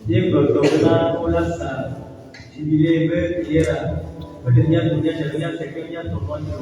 Dia berdoa olah sah, civile berkira, berdenya dunia jadinya sekiannya tokonya.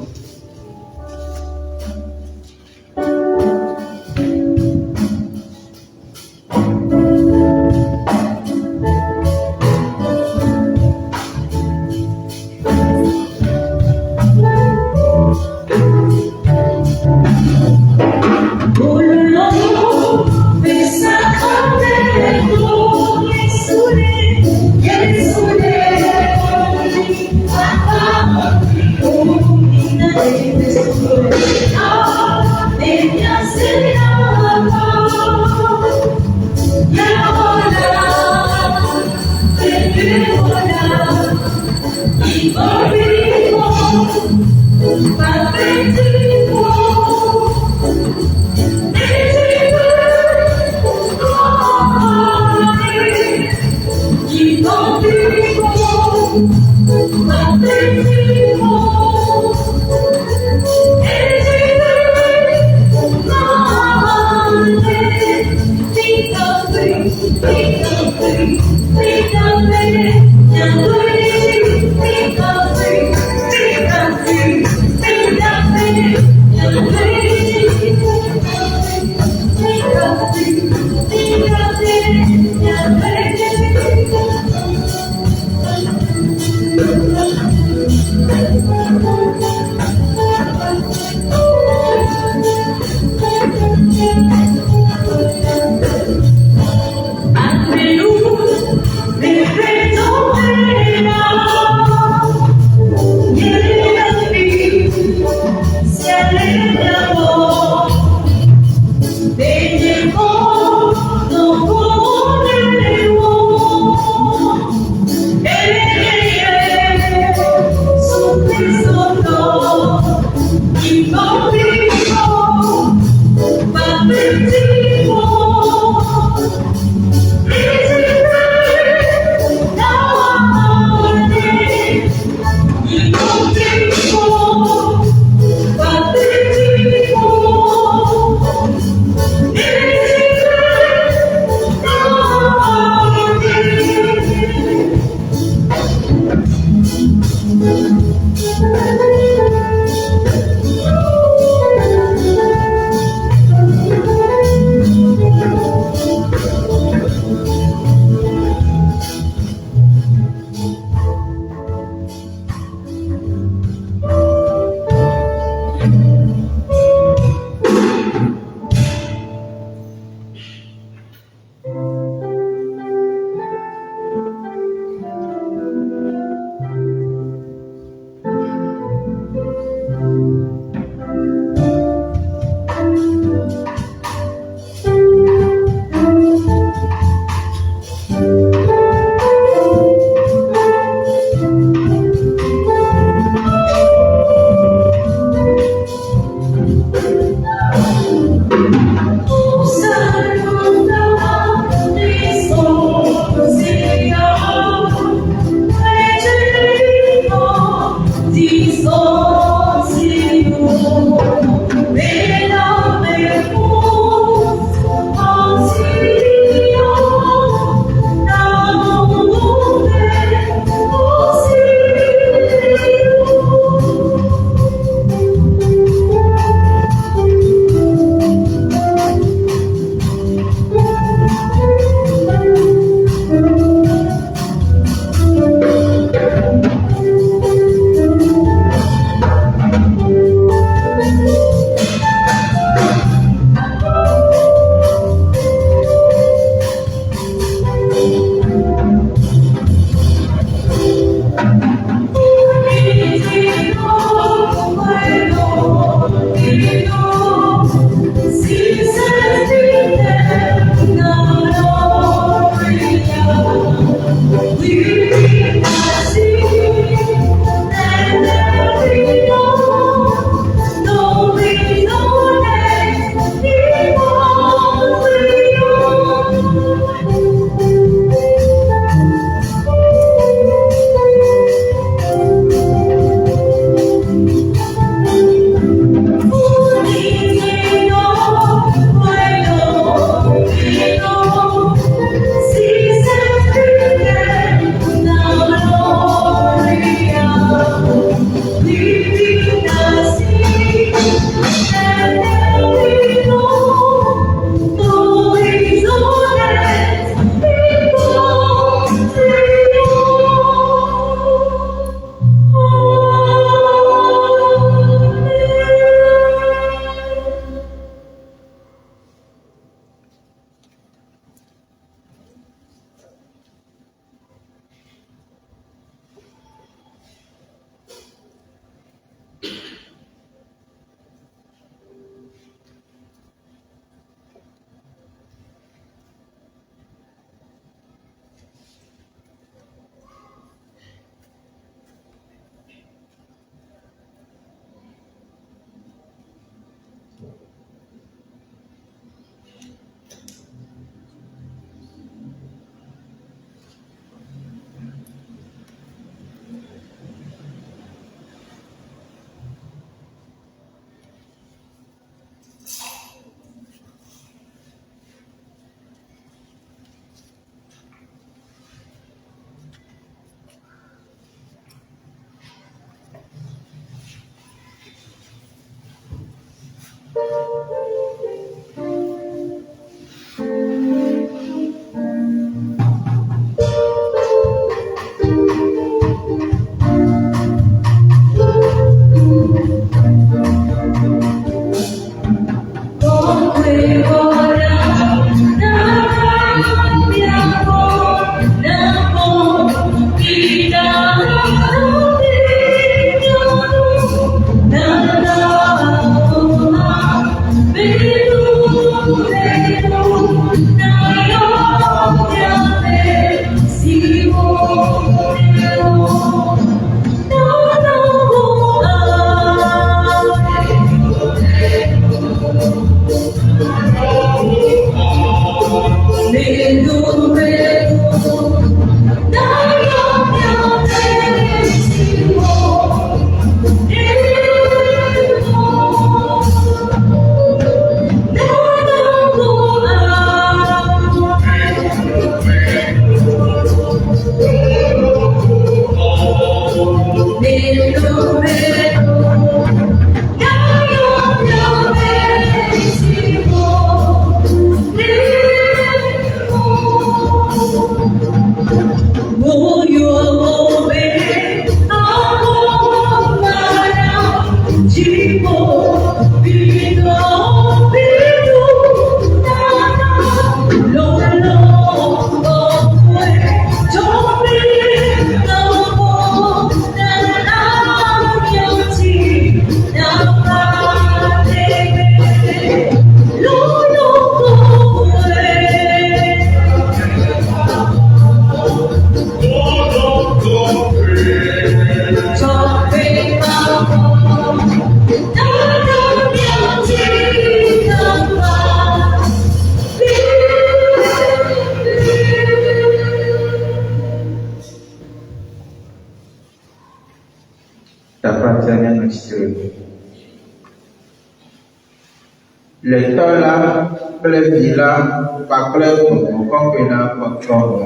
Le temps là, le bilan, pas clair pour nous, comme que n'a pas comme.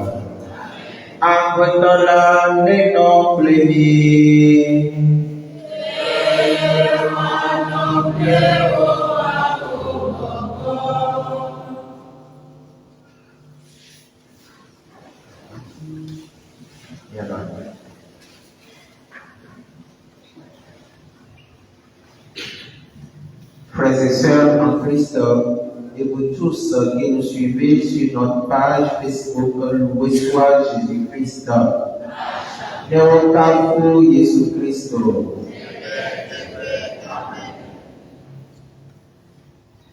Après temps là, les noms pléniers. Frères et sœurs en Christ, et vous tous qui nous suivez sur notre page Facebook, loué soit Jésus-Christ. Néo Jésus-Christ.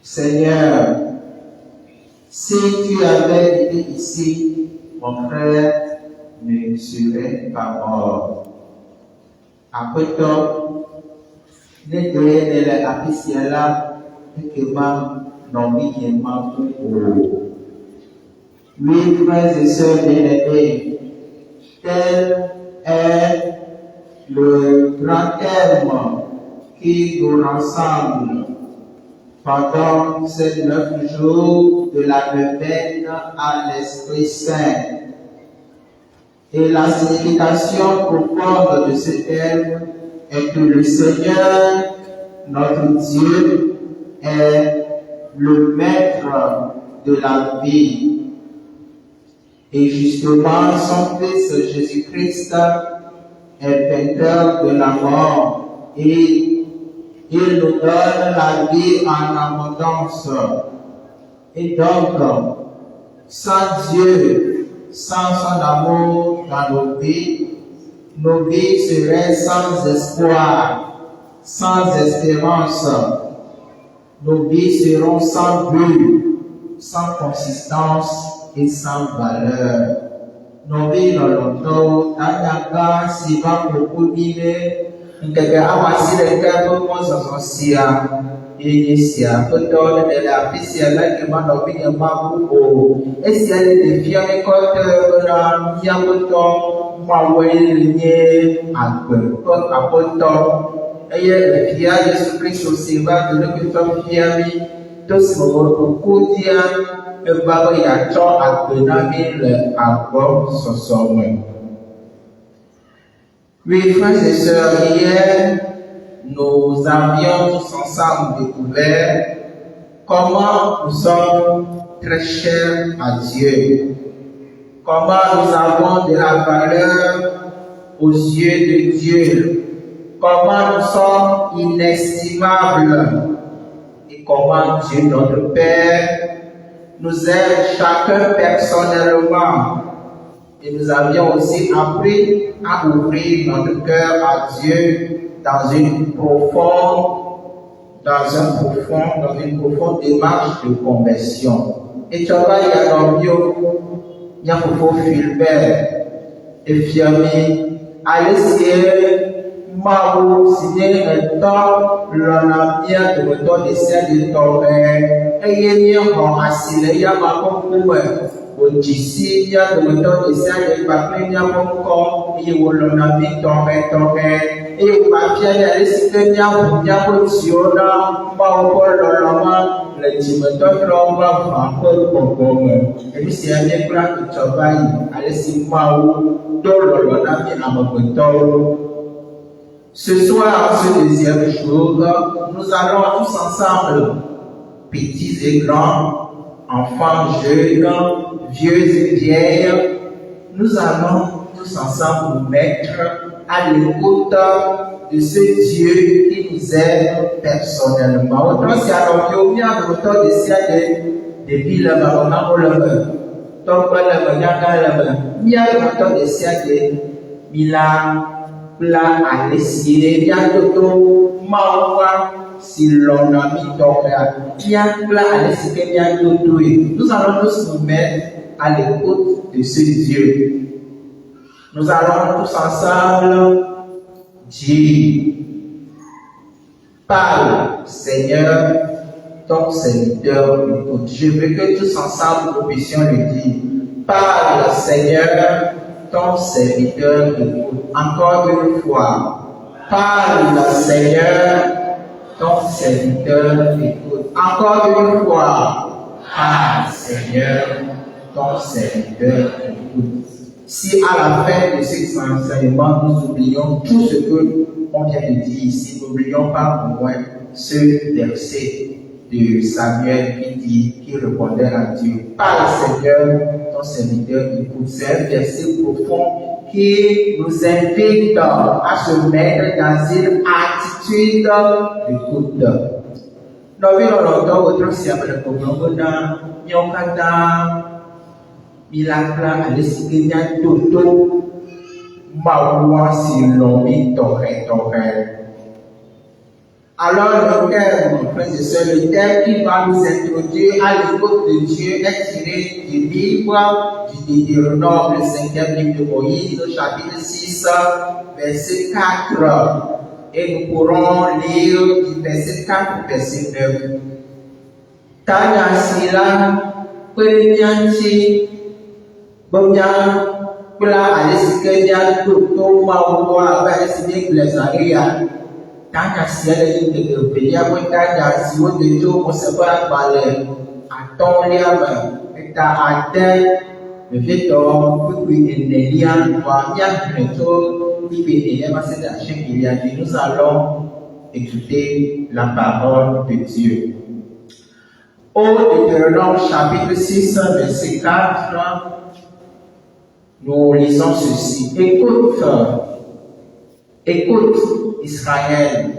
Seigneur, si tu avais été ici, mon frère ne serait pas mort. Après tout, les deux les officiels là, que ma nommé qui m'a pour. Oui, frères et sœurs bien-aimés, tel est le grand terme qui nous rassemble pendant ces 9 jours de la neuvaine à l'Esprit Saint. Et la signification profonde de ce terme est que le Seigneur, notre Dieu, est le maître de la vie. Et justement, son Fils Jésus-Christ est vainqueur de la mort et il nous donne la vie en abondance. Et donc, sans Dieu, sans son amour dans nos vies seraient sans espoir, sans espérance. Nos vies seront sans but, sans consistance et sans valeur. Nos vies dans l'auto, Tanyaka, Siva, Kokubile, Nkeke Awasi, le Kabo, Mosasia, et Sia, Toto, de la Piscia, qui m'a nommé un Mabuko, et si elle est de fier, Kote, Yamoto, Maoué, Akwe, Apoto, et le fier Jésus-Christ aussi va de l'occupant fieri, tous nos quotidiens, et Baba Yacho, Akwenami, le Akbo, Sosomme. Oui, frères et sœurs, hier, nous avions tous ensemble découvert comment nous sommes très chers à Dieu, comment nous avons de la valeur aux yeux de Dieu, comment nous sommes inestimables et comment Dieu, notre Père, nous aime chacun personnellement. Et nous avions aussi appris à ouvrir notre cœur à Dieu dans une profonde démarche de conversion. Et tu vois, il y a un bio, il y a un Philbert, et Fiami, allez ciel, Mao, signer un temps, l'on a bien de retour des ciels de ton et il y a un assis, il y a un Ojisi ya dodo esa de papel ya moko e wolona bi toke e papia ya esite ya botiona ba okololoma le timeto tromba fa ko e bisi ya de pra itobai alesi mawo dololona bi amokoto. Ce soir, ce deuxième jour, nous allons tous ensemble, petits et grands, enfants, jeunes, vieux et vieilles, nous allons tous ensemble nous mettre à l'écoute de ce Dieu qui nous aime personnellement. Autrement, c'est alors qu'il y a bien de retour de ciel depuis le moment où le donc le il y a le retour de ciel Mila, Pla, Alessie, il y a le retour Mawa. Si l'on a mis nous allons tous nous mettre à l'écoute de ce Dieu. Nous allons tous ensemble dire: parle, Seigneur, ton serviteur écoute. Je veux que tous ensemble nous puissions le dire: parle, Seigneur, ton serviteur écoute. Encore une fois: parle, Seigneur, ton serviteur écoute. Encore une fois, ah Seigneur, ton serviteur écoute. Si à la fin de ces enseignements, nous oublions tout ce que on vient de dire ici, n'oublions pas au moins ce verset de Samuel qui répondait à Dieu. Par le Seigneur, ton serviteur écoute. C'est un verset profond qui nous invite à se mettre dans une attitude d'écoute. Nous vivons longtemps au troisième de Koglongona, Nyokata, Milakla, Alessikia, Toto, Mawa, Silomi, Toré. Alors, le thème, mon frère et sœur, le thème qui va nous introduire à l'écoute de Dieu est tiré du livre du Deutéronome, le 5e livre de Moïse, chapitre 6, verset 4. Et nous pourrons lire du verset 4 au verset 9. Tanya sila, penyanyi, banyak pula ada sekian tutup mahu apa sekian belasaria. Tanya sila itu dia pun tanya siapa itu musabah balik atau dia kita ada begitu begini dia banyak itu il nous allons écouter la parole de Dieu. Au Deutéronome chapitre 6, verset 4, nous lisons ceci. Écoute Israël,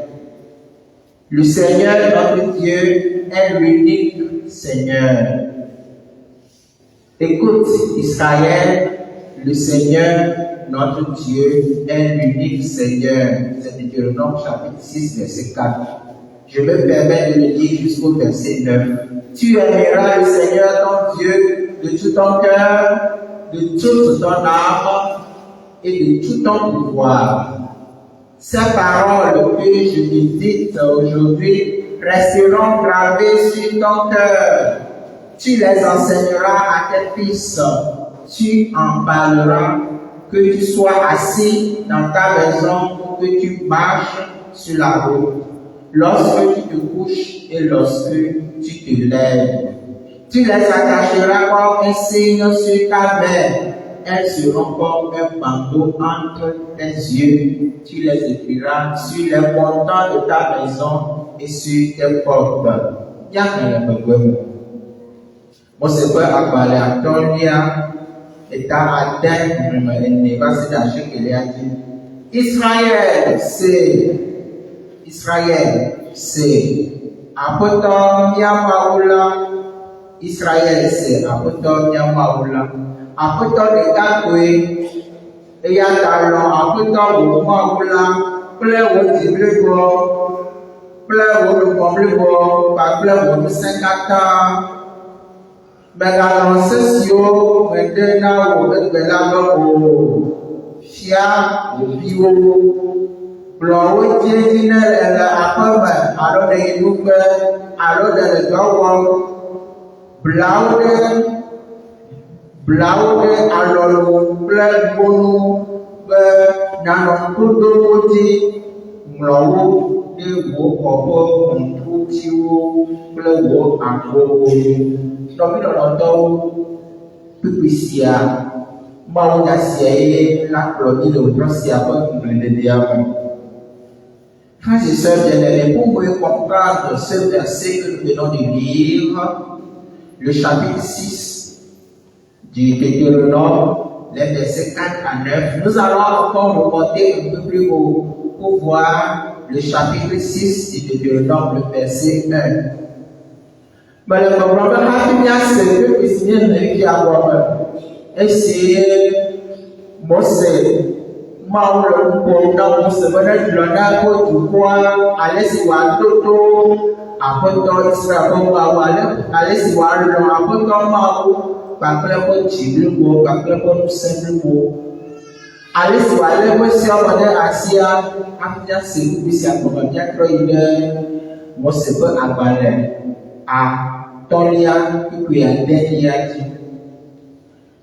le Seigneur notre Dieu est l'unique Seigneur. Écoute Israël, le Seigneur notre Dieu est l'unique Seigneur. C'est Deutéronome chapitre 6, verset 4. Je me permets de le lire jusqu'au verset 9. Tu aimeras le Seigneur ton Dieu de tout ton cœur, de toute ton âme et de tout ton pouvoir. Ces paroles que je te dis aujourd'hui resteront gravées sur ton cœur. Tu les enseigneras à tes fils. Tu en parleras que tu sois assis dans ta maison ou que tu marches sur la route, lorsque tu te couches et lorsque tu te lèves. Tu les attacheras comme un signe sur ta main. Elles seront comme un bandeau entre tes yeux. Tu les écriras sur les montants de ta maison et sur tes portes. Mon Seigneur a parlé à Tonia. Israël, c'est Apotom Yamaoula. Israël, c'est Apotom Yamaoula. Apotom Ekakwe, Eyatalon, Apotom Yamaoula, Plewo Tiblebo, Plewo Pomblebo, Plewo 50 ans. Megalon sesio medena wo egbela lo fia obiwo blowo jejina la apama alo de yupe alo de dowo blaude alo plebonu be nanon tudoti mlowo de wo obo ntuchiwo plewo agogo. Tapi dalam tahu pipisia mau nasihat nak lagi terus siapa yang dia. Frères et sœurs bien-aimés, pour mieux comprendre ce verset que nous venons de lire, le chapitre 6 du Deutéronome, les versets 4 à 9, nous allons encore remonter un peu plus haut pour voir le chapitre 6 du Deutéronome, le verset 1. Mais le problème c'est que Christian qui a essayé Mose Mauro pour dans ce bonheur de l'honneur pour tout quoi aller si voir toto apoto Israël aller si voir le apoto Mauro par pour Chibugo par pour Saint-Lugo aller si voir le monsieur modèle Asia Afrika c'est puis à comment bien croire Mose peut abaler à Tolia qui a dernier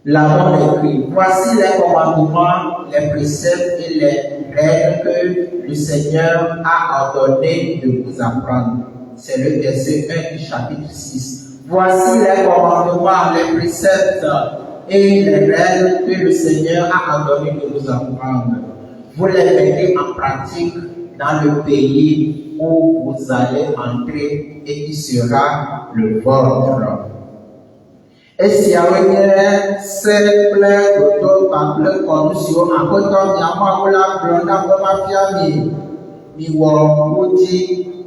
l'avons écrit. Voici les commandements, les préceptes et les règles que le Seigneur a ordonné de vous apprendre. c'est le verset 1 du chapitre 6. Voici les commandements, les préceptes et les règles que le Seigneur a ordonné de nous apprendre. Vous les mettez en pratique dans le pays où vous allez entrer et qui sera le vôtre. Esiawoe se kple ɖoɖo kpakple kɔnu siwo aƒetɔ miamawo la gblɔ na be mafia miwɔ wo dzi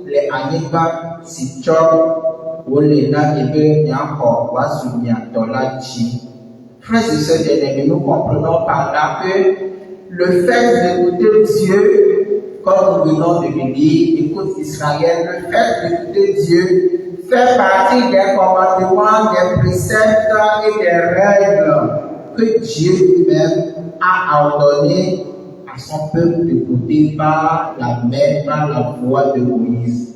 le anyigba si tsɔ wole na mi be miaxɔ wòazu mia tɔ la dzi. Frères et sœurs bien-aimés, nous comprenons par là que le fait d'écouter Dieu, comme nous venons de le dire, écoute Israël, le fait d'écouter Dieu fait partie des commandements, des préceptes et des règles que Dieu lui-même a ordonné à son peuple d'écouter par la main, par la voix de Moïse.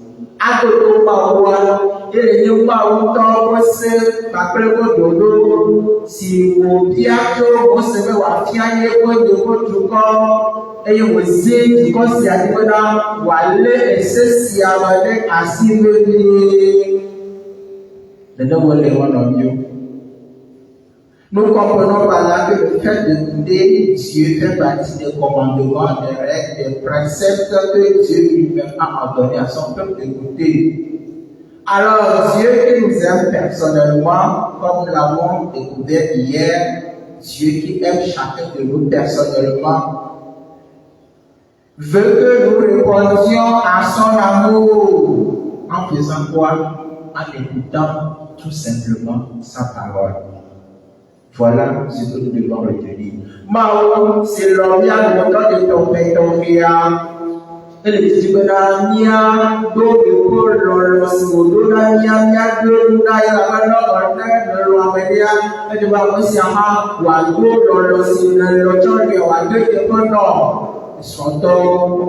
Si vous bientôt vous savez wa fianye ko de ko tuko eye wo se ko si adibona wale esesi amade asibe the devil is one of you. Nous comprenons par là que le fait d'écouter Dieu fait partie des commandements, des règles, des préceptes que Dieu lui-même a ordonné à son peuple d'écouter. Alors, Dieu qui nous aime personnellement, comme nous l'avons découvert hier, Dieu qui aime chacun de nous personnellement, veut que nous répondions à son amour. En faisant quoi? En écoutant tout simplement sa parole. Voilà ce que nous devons retenir. Mao, c'est l'homme de ton père, et les petits nia, do de Paul, l'osmodona, nia, de Luna, et la valeur, le Romaria, et de Babosiama, ou à l'eau, l'autre, ou à deux dépendants. Sont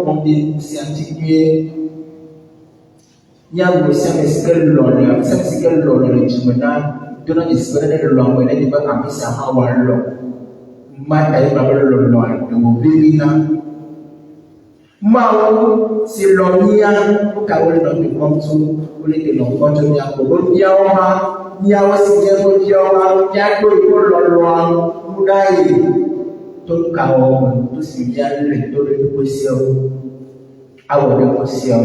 on dit scientifique. Nia, vous savez ce que l'honneur, c'est ce que l'honneur est jumenal, donnant des sphères de l'homme, et de Babosiama, ou à l'eau. Mataï, Babylon, de Mobina. Mao, c'est l'homme qui a eu notre compte, ou les comptes, il y a aussi des autres, il y a tout ce qui est le taux de position, à votre position.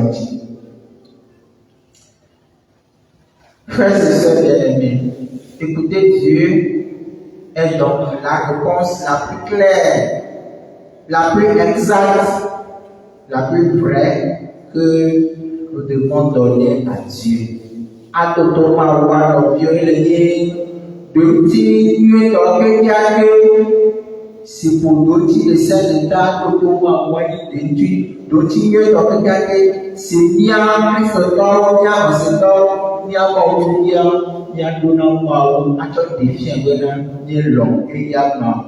Frères et sœurs bien-aimés, écouter Dieu est donc la réponse la plus claire, la plus exacte, la plus vraie que nous devons donner à Dieu. À tout moment, on Dieu le dit, de c'est pour d'autres les saints d'État, tout moment, d'autres c'est bien, plus de temps, bien, c'est temps, bien, bien, donnant, à tout défi, bien, long, également,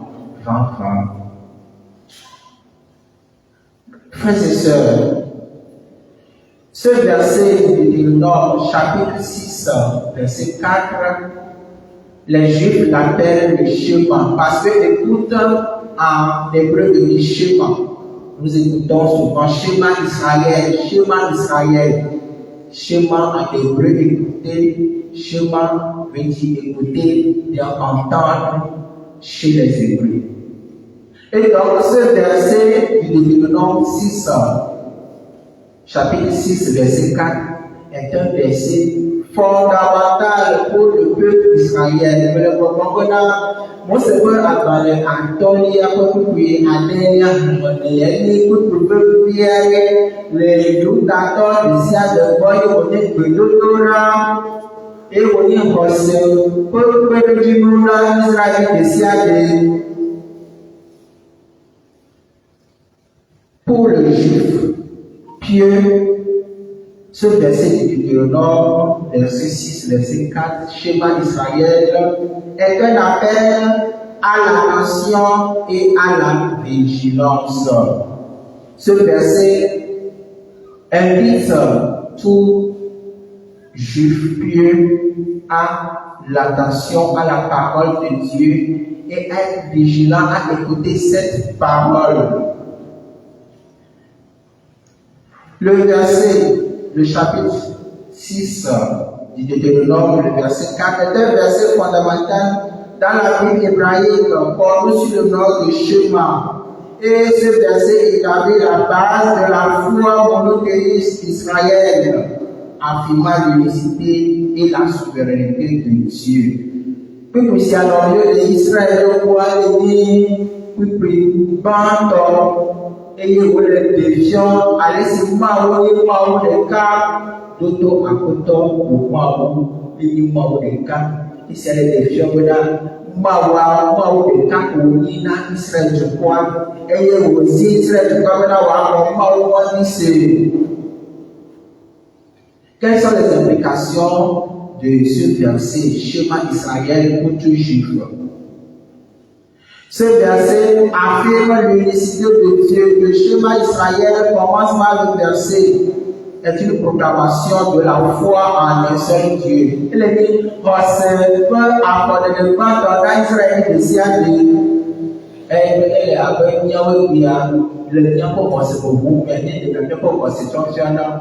20 francs. Frères et sœurs, ce verset du Deutéronome, chapitre 6, verset 4, les Juifs l'appellent le Shema, parce que écoute en hébreu de Shema. Nous écoutons souvent Shema Israël, Shema Israël. Shema en hébreu écouter, Shema veut dire écouter, bien entendre chez les Hébreux. Et donc ce verset du Deutéronome 6, chapitre 6, verset 4, est un verset fondamental pour le peuple d'Israël. Mais le problème, moi, c'est que Abalé, Anthony, Apokuye, Adélia, Monéli, tout le peuple Pierre, les doutateurs, les siens de boy, on est que l'autora, et on est en conseil, pour le peuple du monde, Israël, les siens de. Pour le juif pieux, ce verset du Deutéronome, verset 6, verset 4, Shema d'Israël, est un appel à l'attention et à la vigilance. Ce verset invite tout juif pieux à l'attention à la parole de Dieu et à être vigilant à écouter cette parole. Le verset, le chapitre 6 du Deutéronome, le verset 4, est un verset fondamental dans la Bible hébraïque, connu sous le nom de Shema. Et ce verset établit la base de la foi monothéiste d'Israël, affirmant l'unicité et la souveraineté de Dieu. Puis nous allons lieu d'Israël, pour aller puis et vous les défions, allez se maou les cas, d'auto à coton, ou maou, et maou les cas, et c'est les défions, maou les cas, ou ina Israël du poids, et vous aussi Israël du poids, maou c'est. Quelles sont les implications de ce verset, Schéma Israël pour tout juif? Ce verset affirme l'unicité de Dieu. Le schéma Israël commence par le verset est une proclamation de la foi en un seul Dieu. Il est dit, peu apporte de quoi dans Israël de Siadé. Elle est avec Yahweh, le temps pour penser pour vous, mais il ne peut pas penser fonctionnant.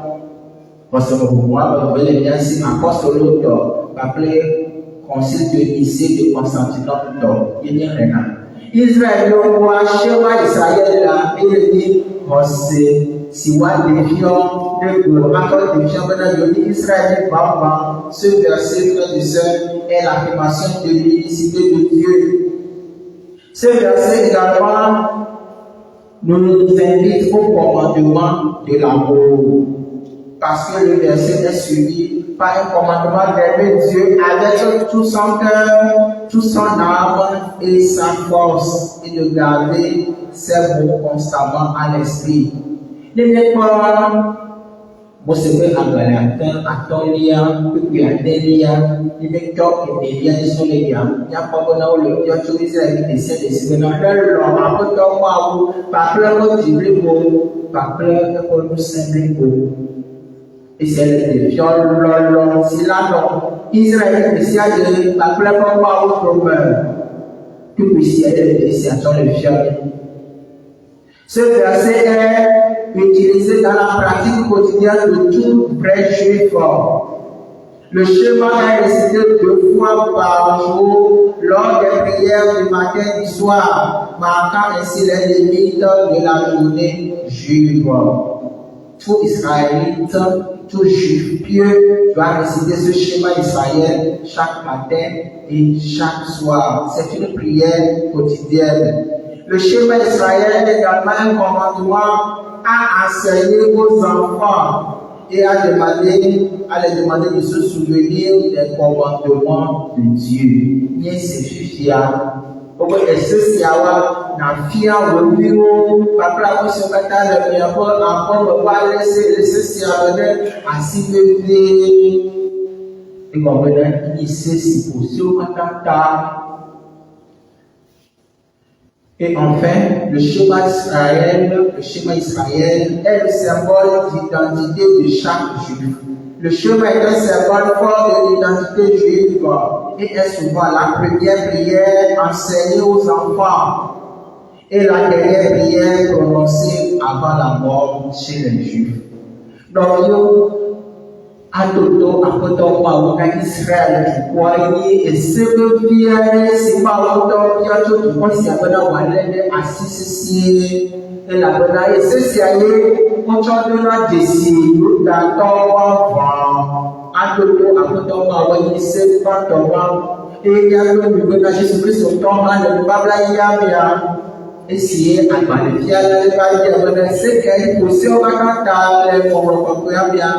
Parce que moi, vous voyez bien si apôtre l'autre, appelé concile de Nicée de Constantinople, il n'y a rien. Israël, le roi, Schéma Israël, là, il dit, si moi défiant, encore défiant, maintenant, Israël, ce verset, frère et sœur, est l'affirmation de l'unicité de Dieu. Ce verset également nous invite au commandement de l'amour. Parce que le verset est suivi par un commandement d'aimer Dieu avec tout son cœur, tout son âme et sa force, et de garder ses mots constamment à l'esprit. Ne n'est pas, vous savez, à Galatin, à Tolia, puis à Delia, il est top et Delia, ils sont les gars. Il n'y a pas de le Dieu sur Israël, il essaie de se mettre dans le long, à peu de moi, par plein de Dieu, par plein de nous symboliques. Et c'est le défiant, c'est là, non. Israël, c'est à dire, la plupart pas au problème. Tout puisse être l'initiation de fier. Ce verset est utilisé dans la pratique quotidienne de tout vrai juif. Le schéma est récité 2 fois par jour lors des prières du matin et du soir, marquant ainsi les limites de la journée juive. Tout Israélite, tout juif pieux doit réciter ce schéma Israël chaque matin et chaque soir. C'est une prière quotidienne. Le schéma Israël est également un commandement à enseigner aux enfants et à les demander de se souvenir des commandements de Dieu. Bien c'est fier. Obo esesi awa na fia woniro papra ko so kata le mi apo wa lese esesi awa de asibebe e ko bena isesi ko so kata. Et enfin, le schéma Israël est le symbole d'identité de chaque juif. Le schéma est un symbole fort de l'identité juive et est souvent la première prière enseignée aux enfants et la dernière prière prononcée avant la mort chez les juifs. Donc, Atoto apoto mawuka Israël tukwani esebe fiare sima woto kiato tukwasi abona walende asisisi ela bona esesi aye mochodona desi yuda towa va atoto apoto mawani se patowa e ya lo bibena Jésus Christ toma le babla yamia esi agbale fiale le ba ya bona se kai posi o bakata le foro ko yamia.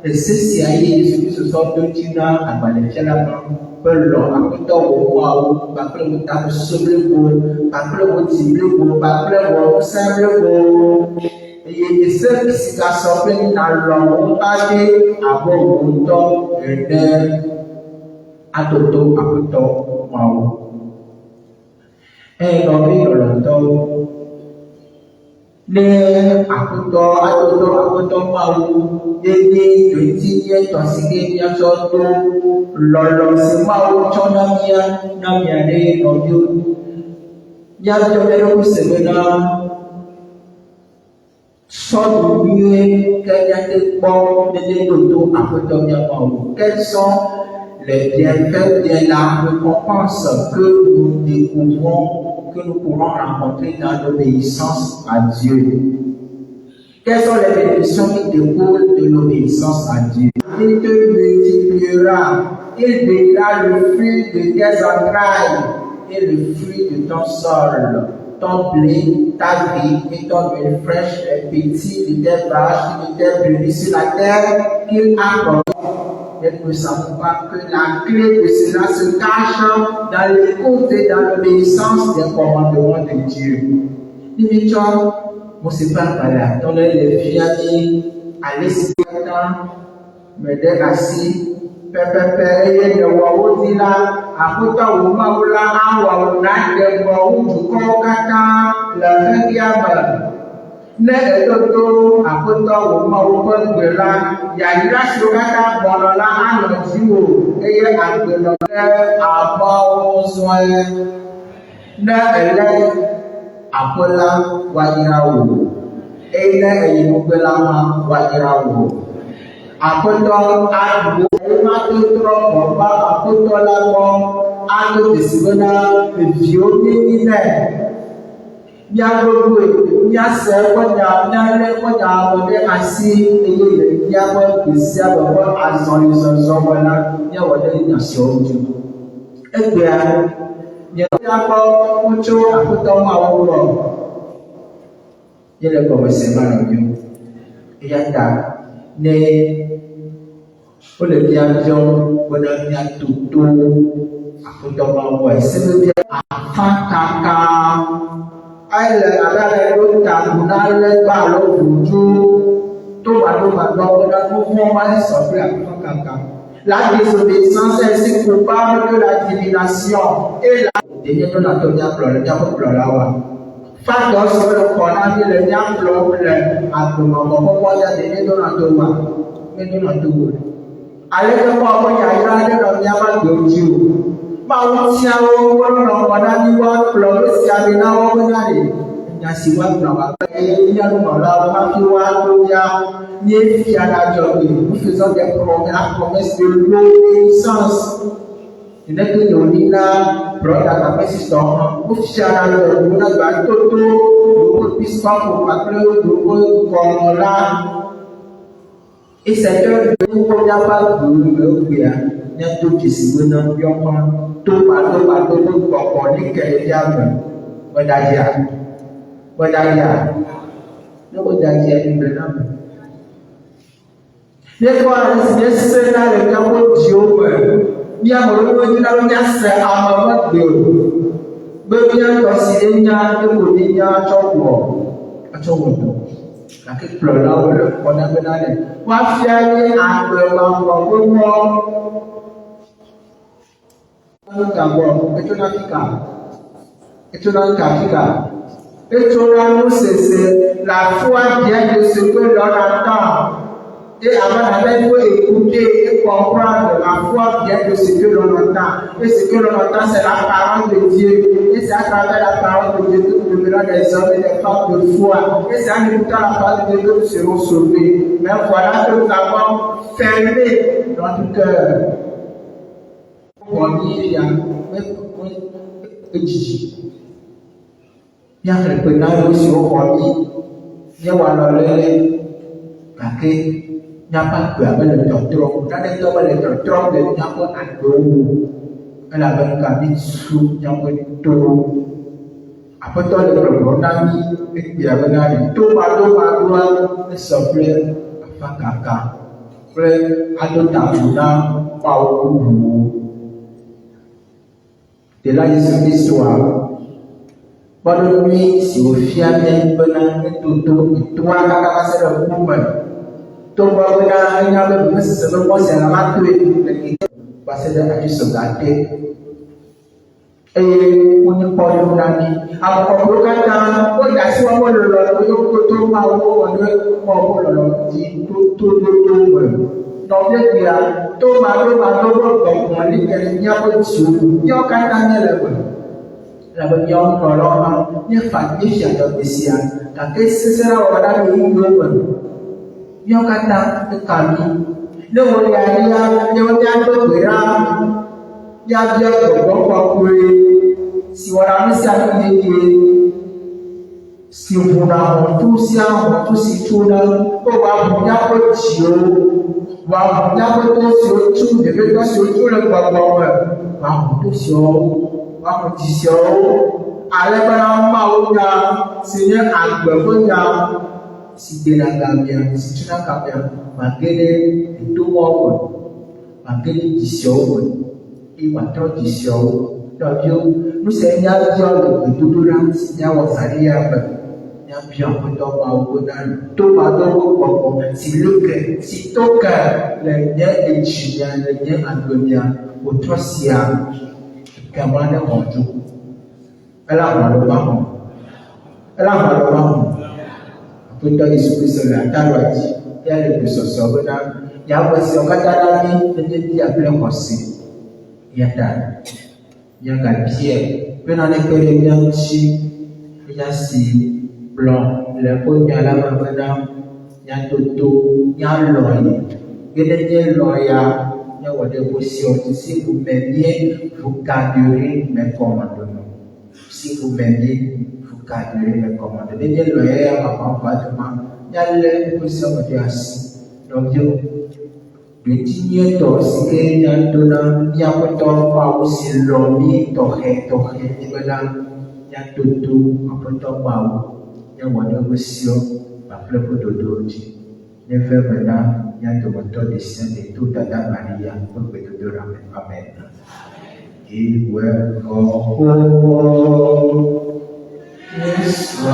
Et ceci a été ce sont deux tina à Malaysia là pelon à côté au wow pas plus de temps sur le beau pas plus de tibre pas plus de simple beau et ce qui s'est assemblé dans l'homme pas de avant le temps de à toto à côté wow et dans le temps ne akoto mawu ede dotiye tosige ya soto lolo se mawu chona mia de nodio ya jomero kusebena Sort de mieux qu'elle a été bonne de l'auto à photographie. Quels sont les bienfaits, bien la récompense que nous découvrons, que nous pourrons rencontrer dans l'obéissance à Dieu? Quelles sont les bénédictions qui découlent de l'obéissance à Dieu? Il te multipliera, il bénira le fruit de tes entrailles et le fruit de ton sol, ton blé, ta vie et ton huile fraîche, les petits de tes vaches et de tes brebis sur la terre qu'il a promis. Et nous ne savons pas que la clé de cela se cache dans l'écoute et dans l'obéissance des commandements de Dieu. Dis-moi, moi, c'est pas là. Dans les filles, allez, c'est temps, me dégasser. Pépé, le waouh dit là, à côté où ma oula, un waouh n'a de waouh du kokata, la regarde. Ne toto, à côté où ma oula de là, ya ira sukata bonola un jiwo, et à de l'homme à bon soin. Ne elle apola wajirawo, et ne eyinubelama wajirawo. Apoto agbo mato trọpọ ba apoto la mọ ato tesibona evio nini nẹ mia gbogbo mia sẹ kọjá mia lẹ kọjá wọlé asi eye yẹ mia wọ gbèsè àbẹwò azọlizọzọ wọlá mia wọlé nyàsọ ojú ẹgbẹa mia kọ kótó apoto mọ àwọn wọ yẹlẹ kọmẹsẹ máa lọ bí ẹyà dá ne o le bia viɔ gbɔna mia toto afɔtɔma wɔ ese be bia afa kaka ayɛlɛ aɖe ɖo ta do na lɛ gba alo ʋudu to wa gbɔna nufɔ ma le sɔ kple afa kaka la désobéissance est coupable de la divination et la denye do na to mia kplɔ le mia kplɔ la wa fa dɔ sɔ le kɔ na mi le mia kplɔ le agblɔmɔ kɔkɔ ya denye do na to wa mi do na to wo. Ale ke kɔ ɔkɔ yayra ɖe nɔ miaba gbewo dzi o. Mawu tiawo wonɔ kɔna mi woakplɔ nu sia mi na wo bena ɖe nya si woagblɔ wa eye mía nunɔlawo hafi woaɖo ya míefia na dzɔgbe nous faisons des promesses de l'obéissance. Ne que nous dit là, brother, la messe est en officiel à l'heure, nous avons toto, nous puissions pour parler de nous comme là. Et c'est que nous n'avons pas de nous faire, nous avons tout ici, nous n'avons pas tout partout, nous avons dit que les diables, nous avons les fois, c'est là le capot Dieu. Bien, on va dire c'est à ma Dieu. Bien, quand nya de Bodinia, Choco, a Choco. La qui pleure là, on a besoin. Moi, fier à le mambo, c'est la foi vient de ce que l'on attend. Et avant d'aller, il faut écouter et comprendre. La foi vient de ce que l'on entend. Et ce que l'on entend, c'est la parole de Dieu. Et c'est à travers la parole de Dieu que nous devenons des hommes et des femmes de foi. Et c'est en écoutant la parole de Dieu que nous serons sauvés. Mais voilà que nous avons fermé notre cœur. On y vient. Bien que le pénal aussi au roi, bien voilà le paquet. Il n'y a pas de avec le docteur. Dans les cas, le docteur de Niapo Ado, elle avait un cabine sous Niapo Toro. Après tout, le problème, il y avait un Toba, et s'appelait Fakaka. Frère, Ado Tabuna, Paolo. De là, il y a une histoire. Bonne nuit, si vous fiez bien, Toto, et toi, Kaka, c'est le moment. Donc, on a un c'est le mot, c'est la matrice, parce que la vie se gâter. Et on ne peut pas dire, alors, on peut pas on a souvent le lot, on peut le dire, tout, donc, il y a Thomas, on lit qu'il n'y a pas de sous, il y a aucun année là. la banyong koloma ni fatni sia do besia ka ke sesera ora mi yo yo kata kami le wo ya do bera ya do ko ko si ora mi sa ni si vuna tu sia tu si tuna o wa bunya ko chio wa bunya ko to si o tu de be ko si o tu le pa wa tu si o wa ko ti si o ale ba ma o ya si ne agbe ko ya si de la gambia si tuna gambia ma gele to mo ko ma gele ti si o i wa to ti si o do yo nu se nya jo le to do ran si nya wa saria ba bien pour tout pardon si le cœur si ton cœur les liens étudiants les liens anglais au troisième comment les rendus elle a le ballon tout dans l'esprit sur la table il y a les personnes il y a aussi un catalogue il y a plein aussi il y a la pierre maintenant les pères bien ici il y a si blanc, le pot de la maman, il y a tout, il y a l'oeil, il y a l'oeil, il y a des positions. Si vous m'aimez, vous garderez mes commandements. Si vous m'aimez, vous garderez mes commandements. Il y a l'oeil, il y a les positions de assis. Donc, le digne d'os, il y a donné, il y a pas aussi l'homme, torré, il y a tout, il y a un monsieur, ma fleur de doji. Ne fais maintenant, il y a de moteur de saint de tout Tata Maria, pour que tu te ramènes. Amen. Il will go. Yes,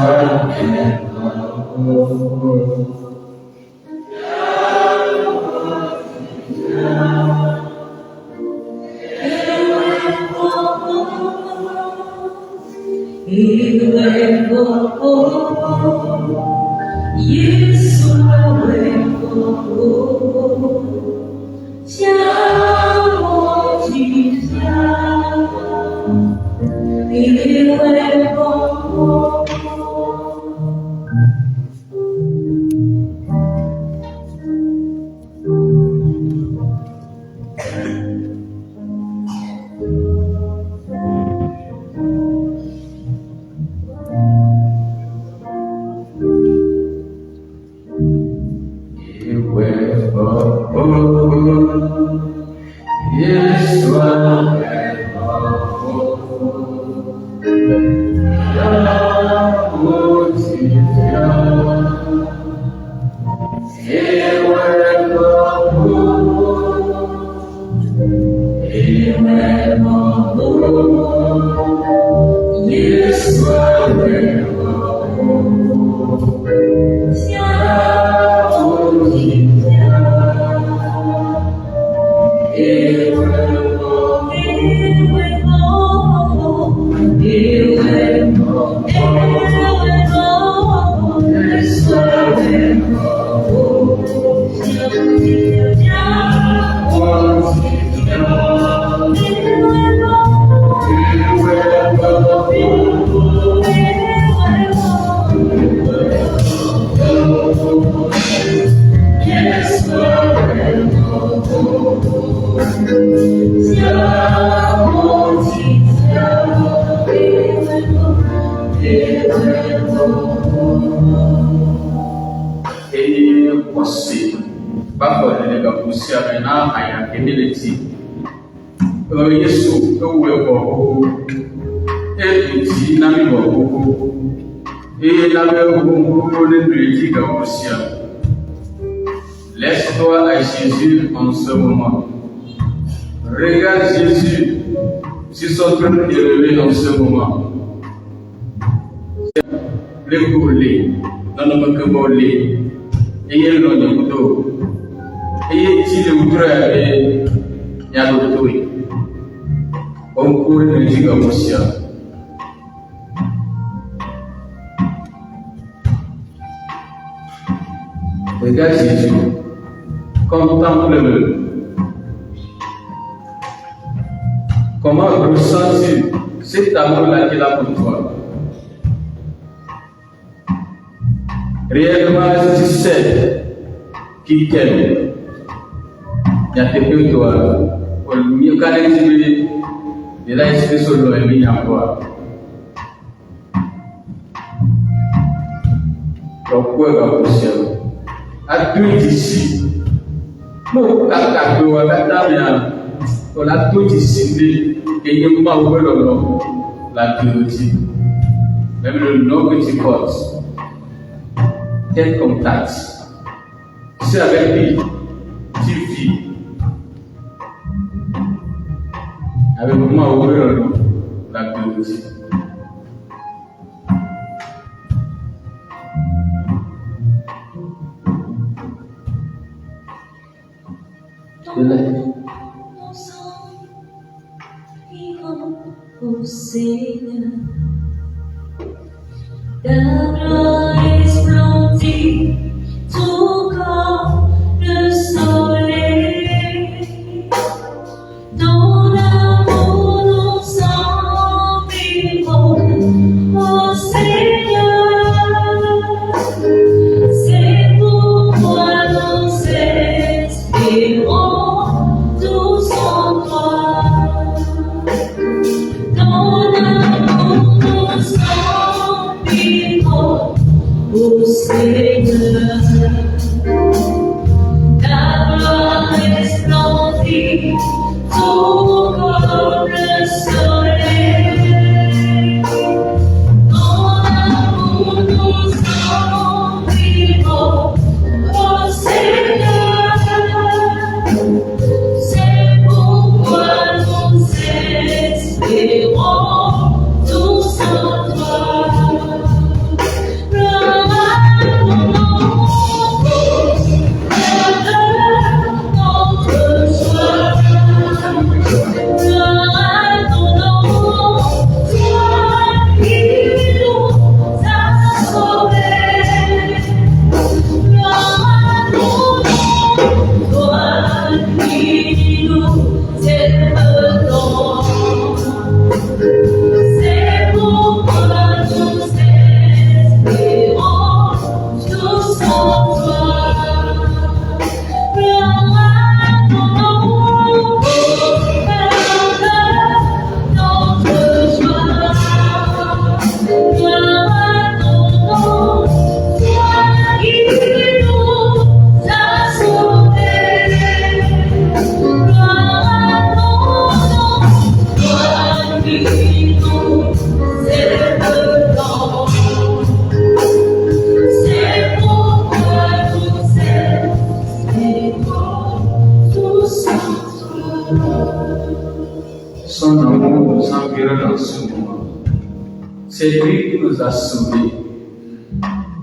Laisse-toi à Jésus en ce moment. Regarde Jésus sur son trône élevé en ce moment. Le courler, dans le macabole, et le nom de couteau, et si le outre et Yagotoui, on court le gigamosia. Regarde Jésus, contemple-le. Comment ressens-tu cet amour-là qu'il a pour toi. Réellement, si tu sais qu'il t'aime, il y a des peu toi, pour le mieux qu'à l'exhiber, il a exhibé sur le mis à voir. Donc, quoi va vous ciel? À tout ici, nous, à tout, on a tout ici, et il y a la vérité. Même le nom que tu portes. Quel contact? C'est avec lui, tu vis. Avec moi, ouvrir la vérité. Au Seigneur, ta gloire resplendit tout comme le soleil. Dans l'amour nous sommes vivants, au Seigneur. C'est pourquoi nous espérons tous en toi. Au Seigneur, ta gloire resplendit tout comme le soleil. Dans l'amour nous sommes vivants, au Seigneur. C'est pourquoi nous espérons tous en toi. Son amour nous environne en ce moment. C'est lui qui nous a sauvés.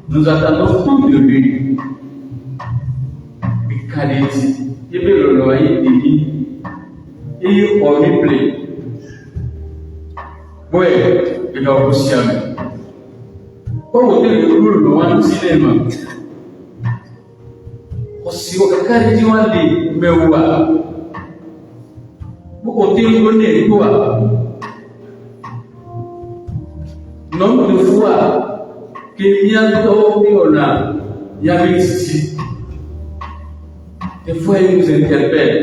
Nous attendons tout de lui. Mais qualité, il veut le loyer de lui. Et on lui plaît. Oui, il va vous chiamer. Quand vous êtes le loin de cinéma, aussi au qualité de mewa. Côté connaît toi, nombre de fois que bientôt on a ici, des fois il nous interpelle,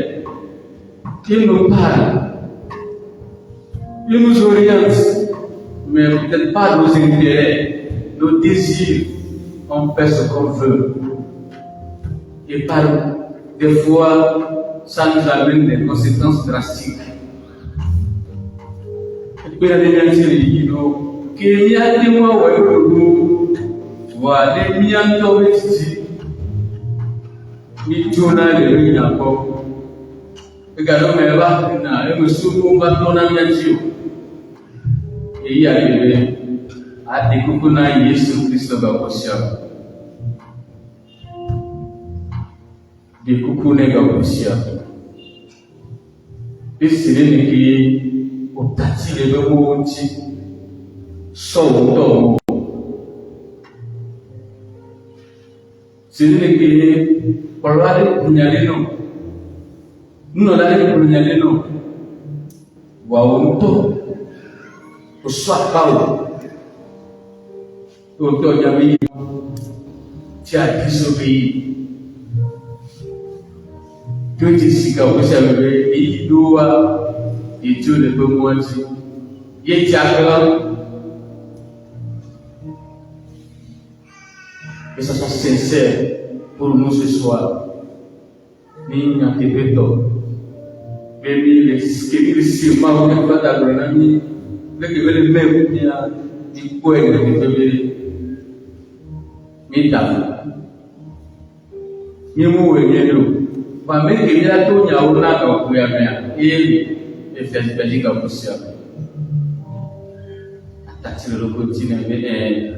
il nous parle, il nous oriente, mais peut-être pas nos intérêts, nos désirs, on fait ce qu'on veut. Et par des fois, ça nous amène des conséquences drastiques. Et puis, il y a des gens qui disent qu'il y a des mois où il y a des miens qui ni tuna le ni yako egalo meba na emusuku batona myachio eyi alebe ati kukuna Yesu Kristo bakosha de kukune bakosha bisireni ki otati le bomuti so ndo sireni ki Parwale punyalino, nuno lale punyalino, wa unto, au soit pas où tu as désobéi. Que tu sais que vous savez, il doit, et Dieu ne peut moins dire. Il est que ça soit sincère pour nous ce soir. Ni n'a que peu d'eau. Mais les ciments, on n'est pas d'agronomie. Le même, il y a des points de mita ni mu wenyelo ba meke bila to nya una ka ku ya mea ili efyaji ka kusia atati le continue mais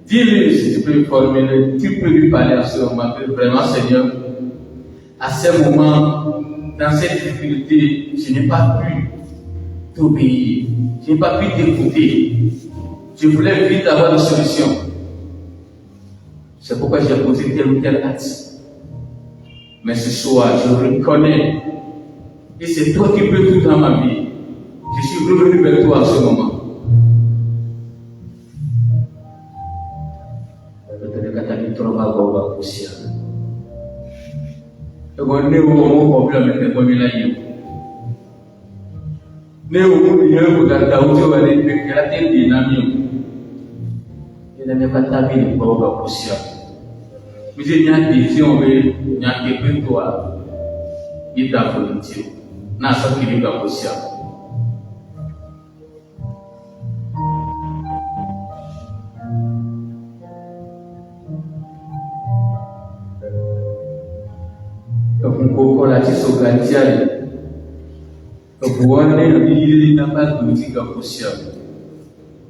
dis-lui si tu peux lui formuler, tu peux lui parler à ce moment vraiment Seigneur à ce moment dans cette difficulté je n'ai pas pu t'obéir, je n'ai pas pu t'écouter, je voulais vite avoir une solution. C'est pourquoi j'ai posé tel ou tel acte. Mais ce soir, je reconnais et c'est toi qui peux tout dans ma vie. Je suis revenu vers toi à ce moment. Vous avez une vision, il y a quelque chose qui est à volonté. N'a pas qui est à possible. Donc, on peut la tisse au gantier. Donc, on n'a pas de politique à possible.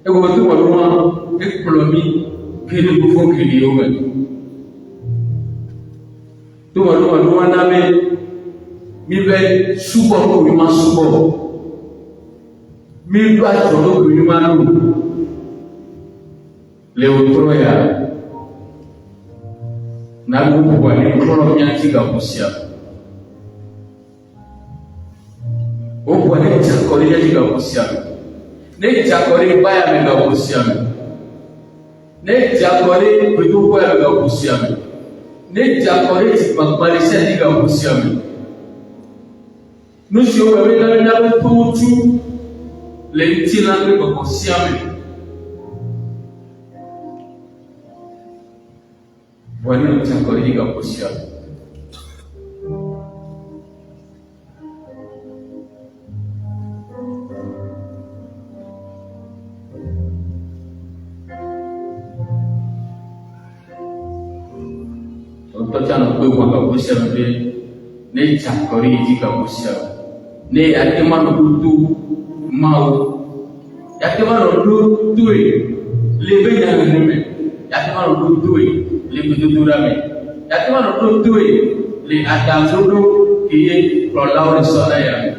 Et on va tout voir l'économie qui est le nouveau qui est ouvert. Tout le monde a mis le souvent pour lui souvent. Mais il doit être pour lui les autres n'a pas pouvoir les coloniens qui ont poussé. Au point de dire coloniens qui ont poussé. Ne diacolé pas à mes poussé. Ne diacolé plutôt pas à mes poussé. Ne diacolé qui va paraître qui ont poussé. Nous sommes dans tout les petits langues qui ont poussé. Voilà le temps qu'on dit qu'on possible. Untuk jangan lupa buat possible ni cakori di possible. Ni akiman butuh mau. Akiman butuh lebih jangan neme. Akiman butuh les Boudoudouramé. Il y a tellement de tout les Adamzoudou qui est pour l'heure du soleil.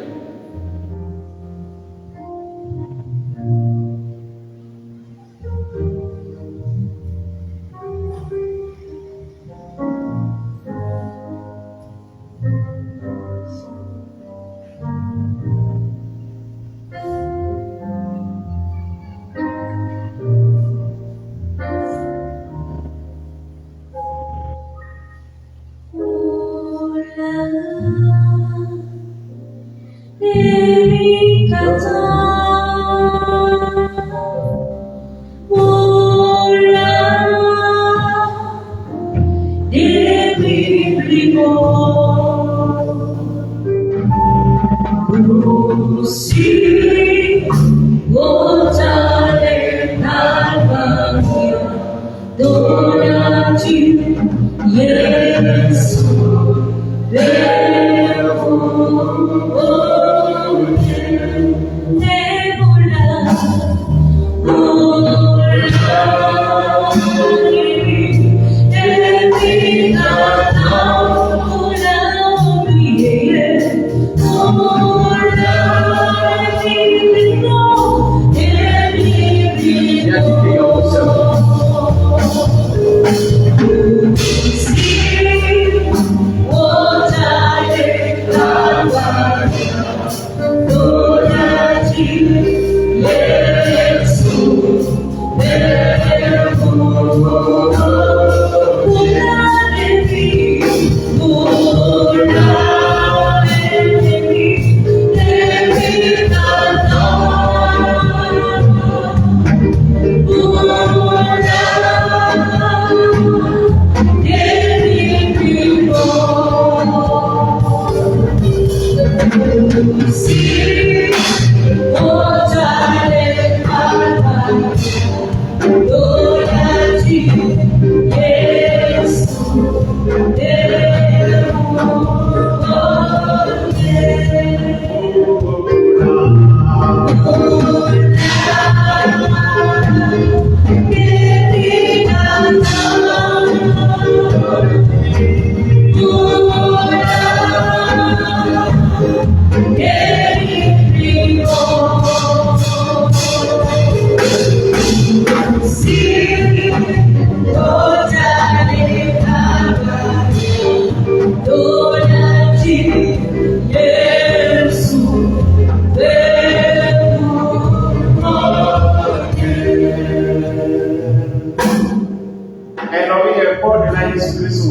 Jésus-Christ.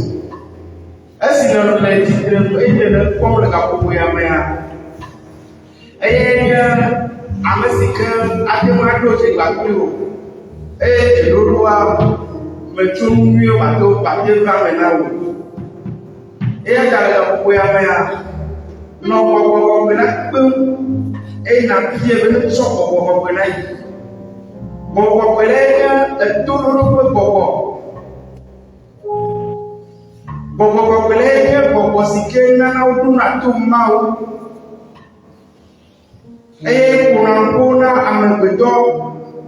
Est-ce que nous l'avons dit, et nous comme le capot et amaya. Et amesique, à des mois de la cour. Et le roi me tourne mieux à l'eau, papier, maintenant. Et à la capot et amaya. Non, on n'a pas et n'a pied venu sur mon bonnet. Mon bonnet est tout le bobo. Bobo bonnet, bobo si n'a aucun tout mal. Et pour un bon à mon béton,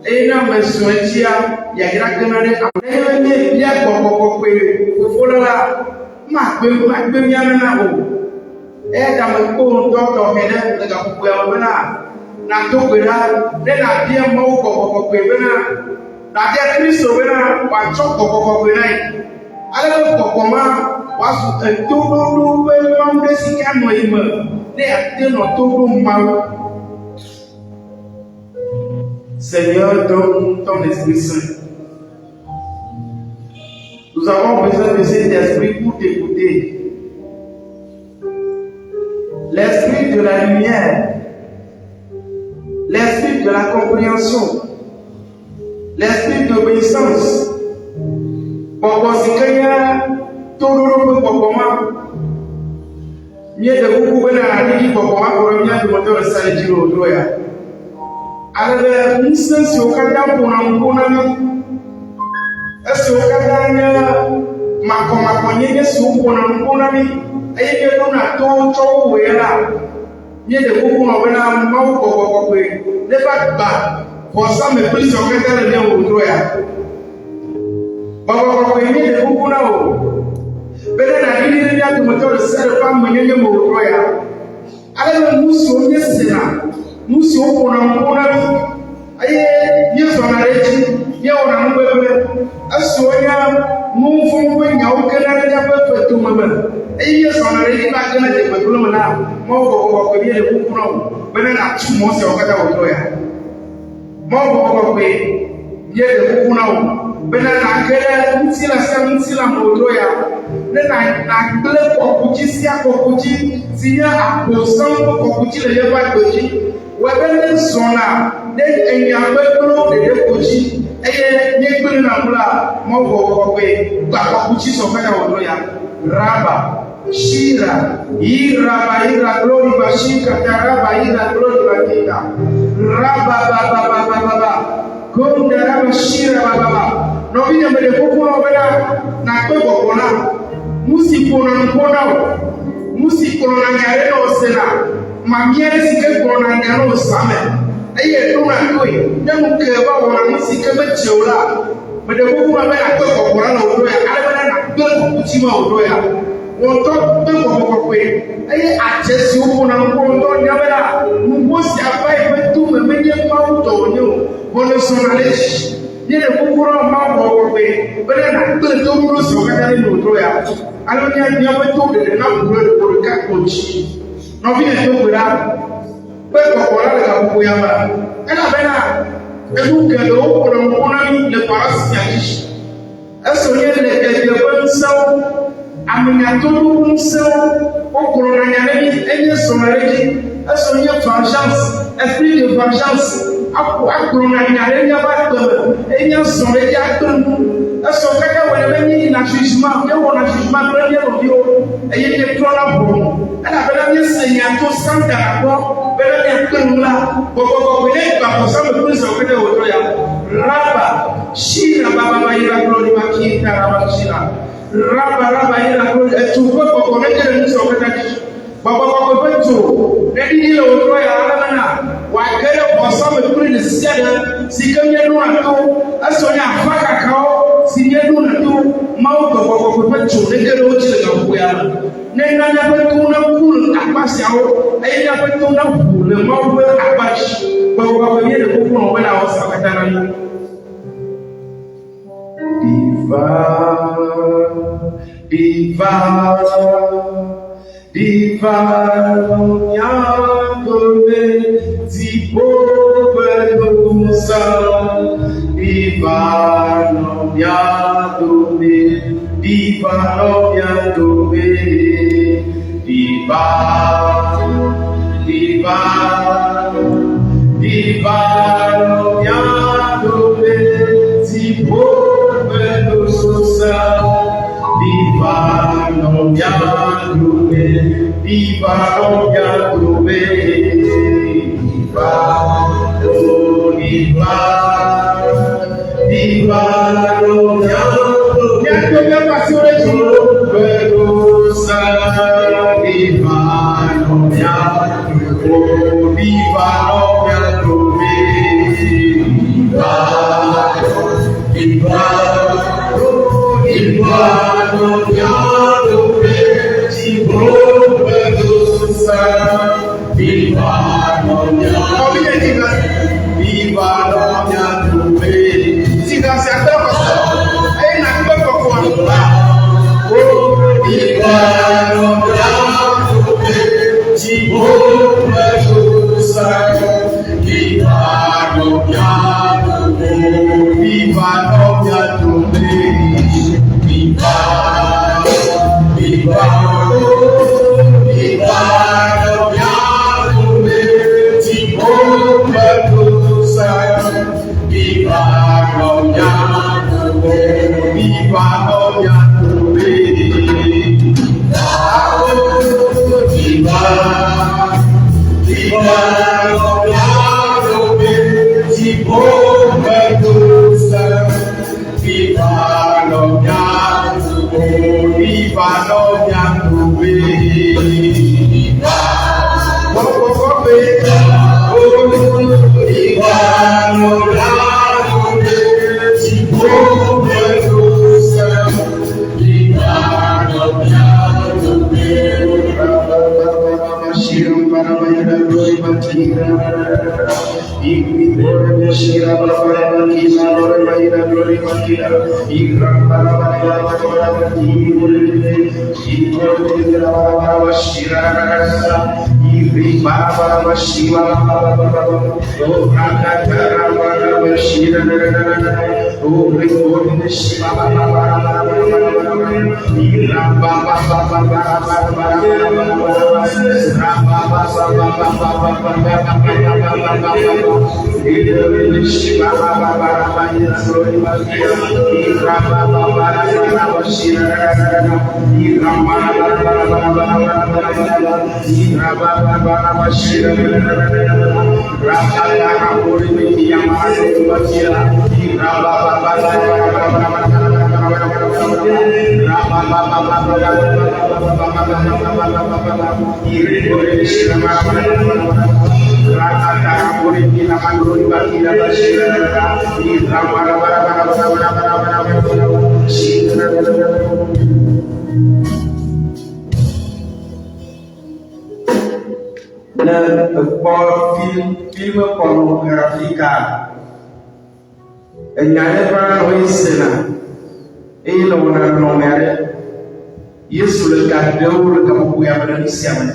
et n'a pas souhaité à Yagrakanade. Et bien, bobo, pour la ma bien. Et dans le cours d'ordre, de la Pouévena, n'a tout là, de la bien mot pour Pouévena, la directrice Sauvena, ou un choc pour Pouévena. Alors, pour moi, was un tout nouveau de Sicamoïme, des acteurs tout mal. Seigneur, donne ton Esprit Saint. Nous avons besoin de cet esprit pour t'écouter. L'esprit de la lumière, l'esprit de la compréhension, l'esprit d'obéissance. Pour si quelqu'un tout le pour moi, mieux de vous pouvez la dire pour moi pour revenir de moteur de salle au doya. Alors, nous sommes sur le cadre pour un bon ami. Est-ce que le cadre ma connue sur un bon ami? Et nous avons tout là. Nous avons un peu de temps pour ça, mais plus sur le terrain de l'autre. Papa, nous avons un peu de temps pour alors, nous sommes là. Nous sommes pour un bon ami. Nous sommes là. Nous sommes là. Nous sommes là. Et il y a son arrêt pas de mettre le boulot là. Moi, je vais vous prendre. Ben là, tu m'en sais encore à votre oeil. Moi, je vais vous prendre. Ben là, quelle si la scène si la votre oeil. La clé pour petit si à petit, s'il y a à pourcent pour petit le débat petit. Ouais, ben sont là. Dès qu'il y a un peu de petit. Et il y a un peu de là. Moi, je vais vous petit son fait à votre oeil. Raba. Shira, ira, glory, bashika, taraba, ira, glory, bakika. Raba, baba. Gonda, raba, shira, baba. No vine mbele kuku na wena, na kweko kona. Musi kona mpona. Musi kona nyareno osena. Mamiere sike kona nyareno osame. Eye, tuna kwe. Nyamu keba wana musi kebe cheola. Mbele kuku na wena kweko kona na udoya. Ale wena na kweko kuchima udoya. Wọ́n tọ́ pé kọ̀kọ̀kọ̀ ẹyẹ àjẹsí owó náà ń kọ́ ọ̀tọ́ ìdámẹ́ra ń bó sí apá ìwé tó mẹ́mẹ́ ní ẹ̀kọ́ àwùjọ òní o wọ́n lè sọ náà léṣì ní ẹ̀rẹ́ kúkúrú ọmọ ọ̀pọ̀ pé bẹ́ẹ̀ náà gbé tó ń lọ sí ọ̀kadà nínú òdó ya alóní ẹni ọmọ tó dẹ̀dẹ̀ náà kúrò lórí káàkó jì nọ́bí ẹ̀ tó gbéra pé kọ̀kọ̀ láti ka gbogbo ya máa ẹ̀ náà bẹ́ẹ̀ náà ẹ̀kú kẹ̀lẹ́ ó kọ̀ lọ́mọ náà ní lè pàrọ̀ sí àyíṣì ẹ̀sọ̀ ní ẹ̀ Aminatoro Moussel, au colonialisme, et de son arrêt, à son vengeance, esprit de vengeance, à colonialisme, et il y a son réacteur, à son caca, on avait mis un jugement, et on a jugement premier au bio, et il était trop là pour nous. Elle avait bien saigné à tout sans rapport, elle avait bien là, pour venir par ça, le plus au côté au Troya. Raba, China, Baba, il a glorifié qui est à la China. Raba ila tuwe kwa konekele nusu wakati baba kwa kwetu ndio ile utoa ya alama wakele kwa sababu kule ni siada sikamye nuna tu asonya afaka kao sinye nuna tu mauko kwa kwetu ndio uchile kwa kuyana nenda na kwetu na kulu akasi au aina kwetu na kulu mauko abashi kwa kwenye kukuna wala wasakatana Divine, Yahweh, Divine, Yahweh, Divano bientôt, divano bientôt, si pauvre nous sommes, divano bientôt, film pornographique et n'allait pas au Sénat et il en a nommé Yesu le cadeau le capo ya benisiame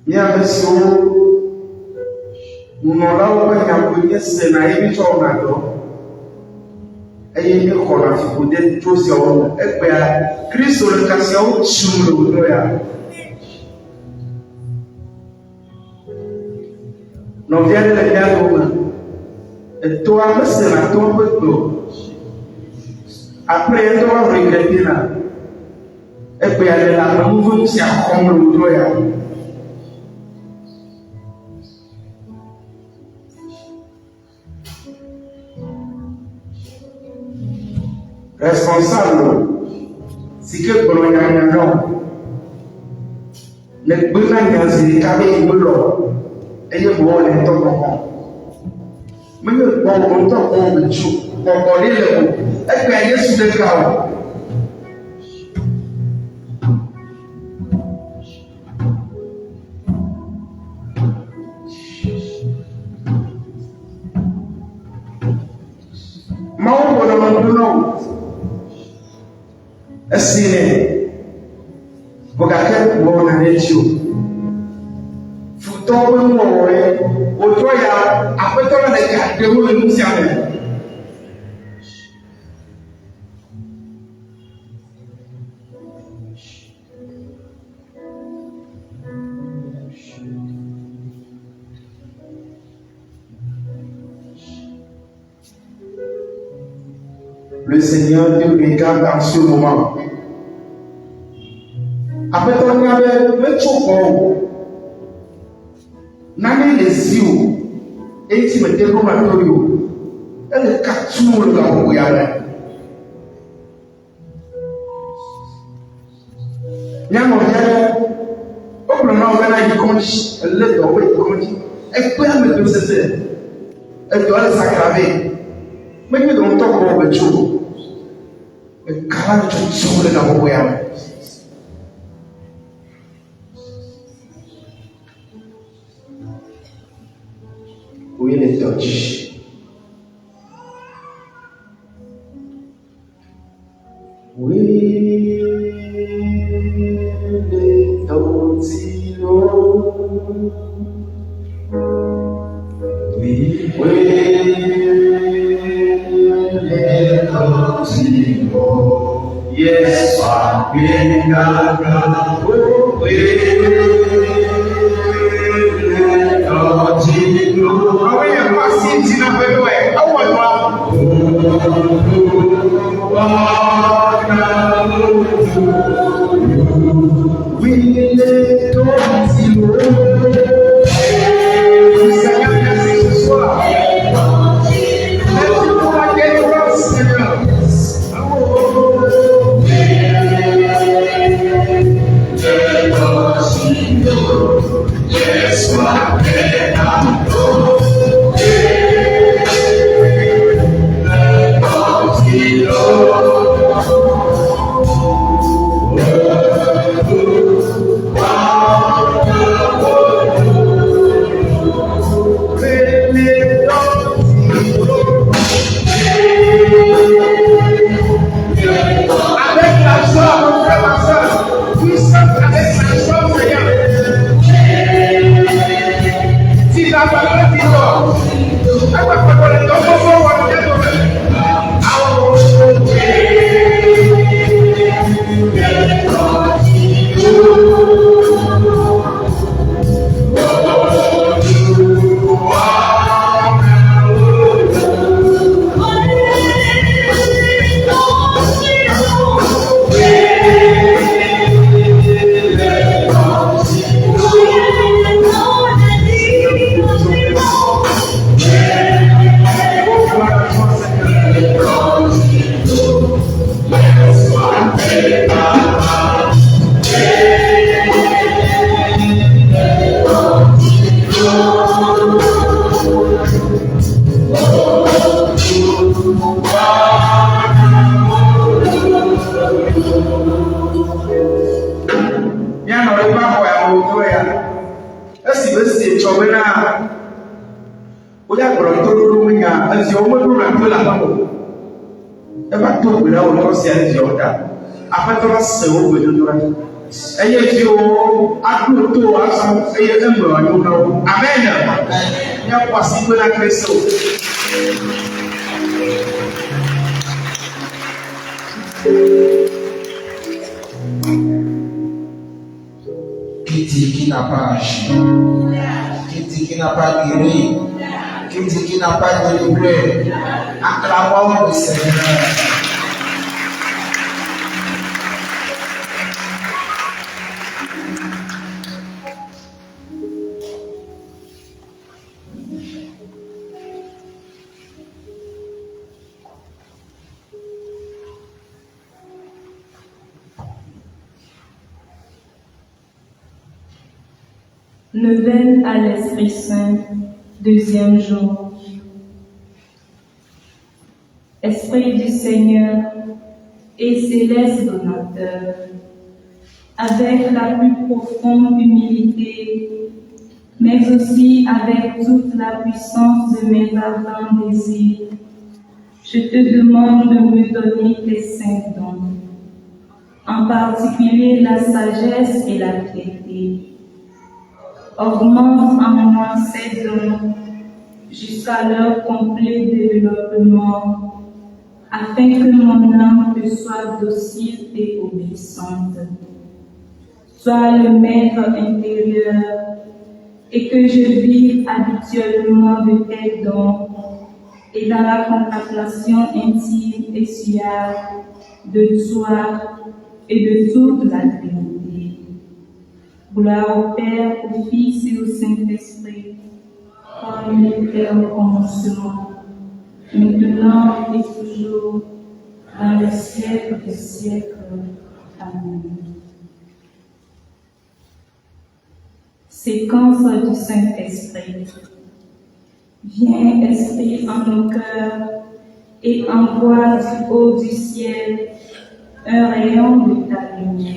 ya beso unola wa nyambo Sénat e bi chona do et il kola fi ko de to se o e pe Kristo le kasia o chumlo do ya no viene le dialogue et toi me sera ton peu après toi regretter là et puis aller là nous vous si comme le ya responsable si que bologna non le buna nyazi kabe ngolo eye bo le to ko me bon to ko bichu ko le le ko e pe Yesu de ka o ma o bo no no asine bogake bo na lechu futo mo we o to ya Après, on a des gardes de nous, c'est avec. Le Seigneur te regarde dans ce moment. Après, on avait le choco. Nani les yeux. Et si me découvre à Torio. Elle est catou le gars. Nyama vient. Au plan où on a eu conchi. Elle est dans le conchi. Elle peut mettre le cessez. Elle doit le s'aggraver. Mais nous devons t'en le jour. Mais quand tu joues le gars. Oui, les touch. Oui, les tontilo. Oui, les tontilo. Yes, I'm gaga. Oui, les tontilo. Ah oui, passé, tu n'as pas joué. Ah ouais, oui, les tontilo. Le Seigneur merci ce soir. Merci pour la délivrance, Seigneur. Yes, my Qui dit qui n'a pas agi, qui dit qui n'a pas guéri, qui dit qui n'a pas délivré, acclamons le Seigneur. Neuvaine à l'Esprit Saint, deuxième jour. Esprit du Seigneur et céleste donateur, avec la plus profonde humilité, mais aussi avec toute la puissance de mes ardents désirs, je te demande de me donner tes saints dons, en particulier la sagesse et la piété. Augmente en moi ces dons jusqu'à leur complet développement, afin que mon âme te soit docile et obéissante. Sois le maître intérieur et que je vive habituellement de tes dons et dans la contemplation intime et suave de toi et de toute la Trinité. Gloire au Père, au Fils et au Saint-Esprit, comme il était au commencement, maintenant et toujours, dans les siècles des siècles. Amen. Séquence du Saint-Esprit. Viens, Esprit, en nos cœurs et envoie du haut du ciel un rayon de ta lumière.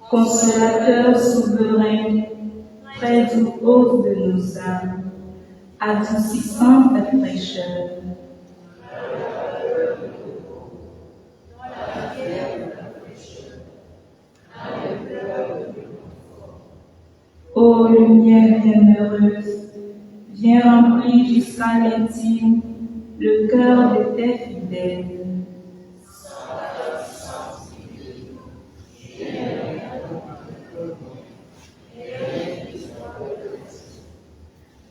Consolateur souverain, près du haut de nos âmes, adoucissant ta fraîcheur. Ô lumière bienheureuse, viens remplir jusqu'à l'intime le cœur de tes fidèles.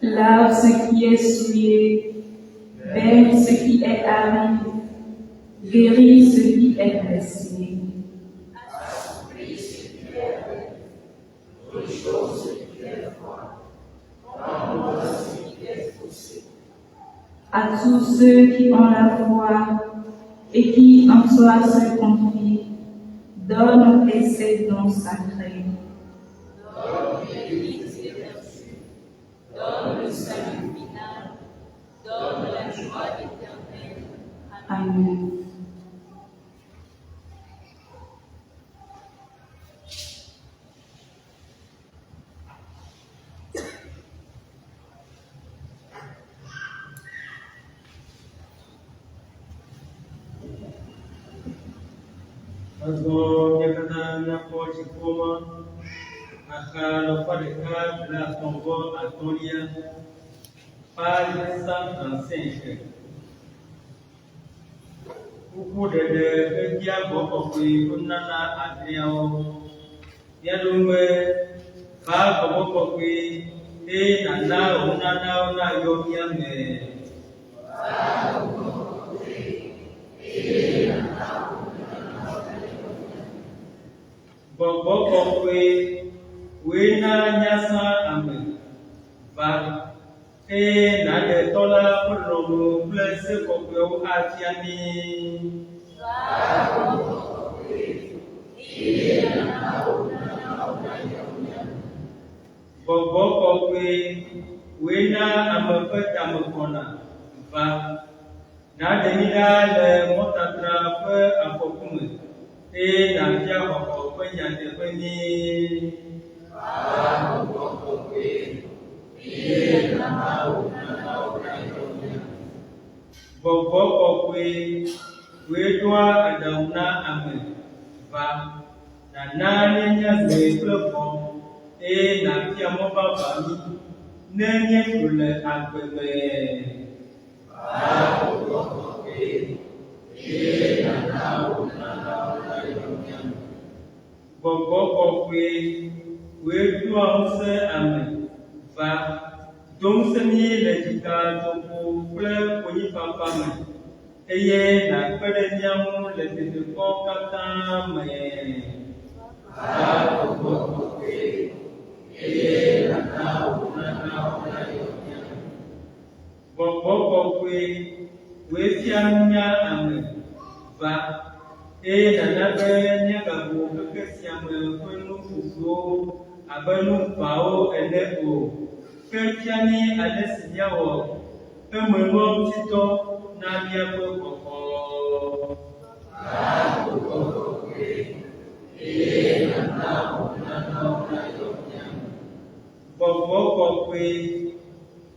Lave ce qui est souillé, baigne ce qui est aride, guéris ce qui est blessé. À tous ceux qui ont la foi et qui en toi se confient, donne et ces dons sacrés. Donne le salut final, donne la joie éternelle. Amen. Azo nyakana nyako chikoma akalo padeka la tombo Antonia page 135. Kuku dede dia boko kui kunana adriao dia dumbe ba boko kui nana unana una yokia me Bobo wena nyasa ame ba na de tola prono place kokwe atiani Bobo wena ame peta mekona ba na de mida le motatra pe apokume na pia boko kwenya de kwenye Bobo kokwe wedwa adauna ame ba na nane nya zeplefo na pia moba bami nenye kule agbebe Bobo kokwe wedwa use ame va donc semi le jika toko kple konyi papa me eye na kpere nyamu le teteko kata me Bobo kokwe wefia nya ame va na nabe nya gabo keke siame kwenu fufuo abenu pao eneko Ketiani alesiawo ememo tito na miapo koko Bobo kokwe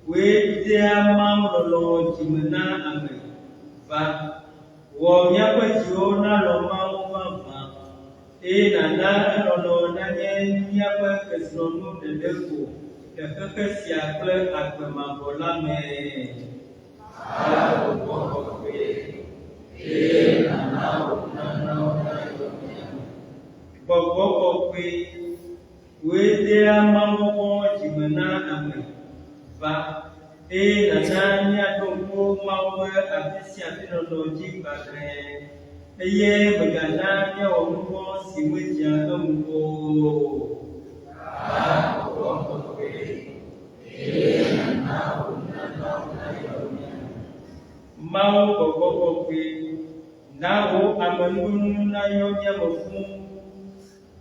we dia mamlolo jimena ame ba wɔ míaƒe dziwo nalɔ Mawu vavã, eye nàna elɔlɔ nanye míaƒe kesinɔnu ɖeɖe ko le xexe sia kple agbe mavɔ la me. Gbɔgbɔ kɔkɔe, woe dea mawuwɔ dzime na ame va, eye nana míaɖo ŋku Mawu ƒe afi sia afi nɔnɔ dzi gbagblẽ, eye megana míawɔ nu vɔ̃ si medzia eŋu o. Mawu gbɔgbɔ kɔkɔe, na wo amenunu nayɔ míame fũu,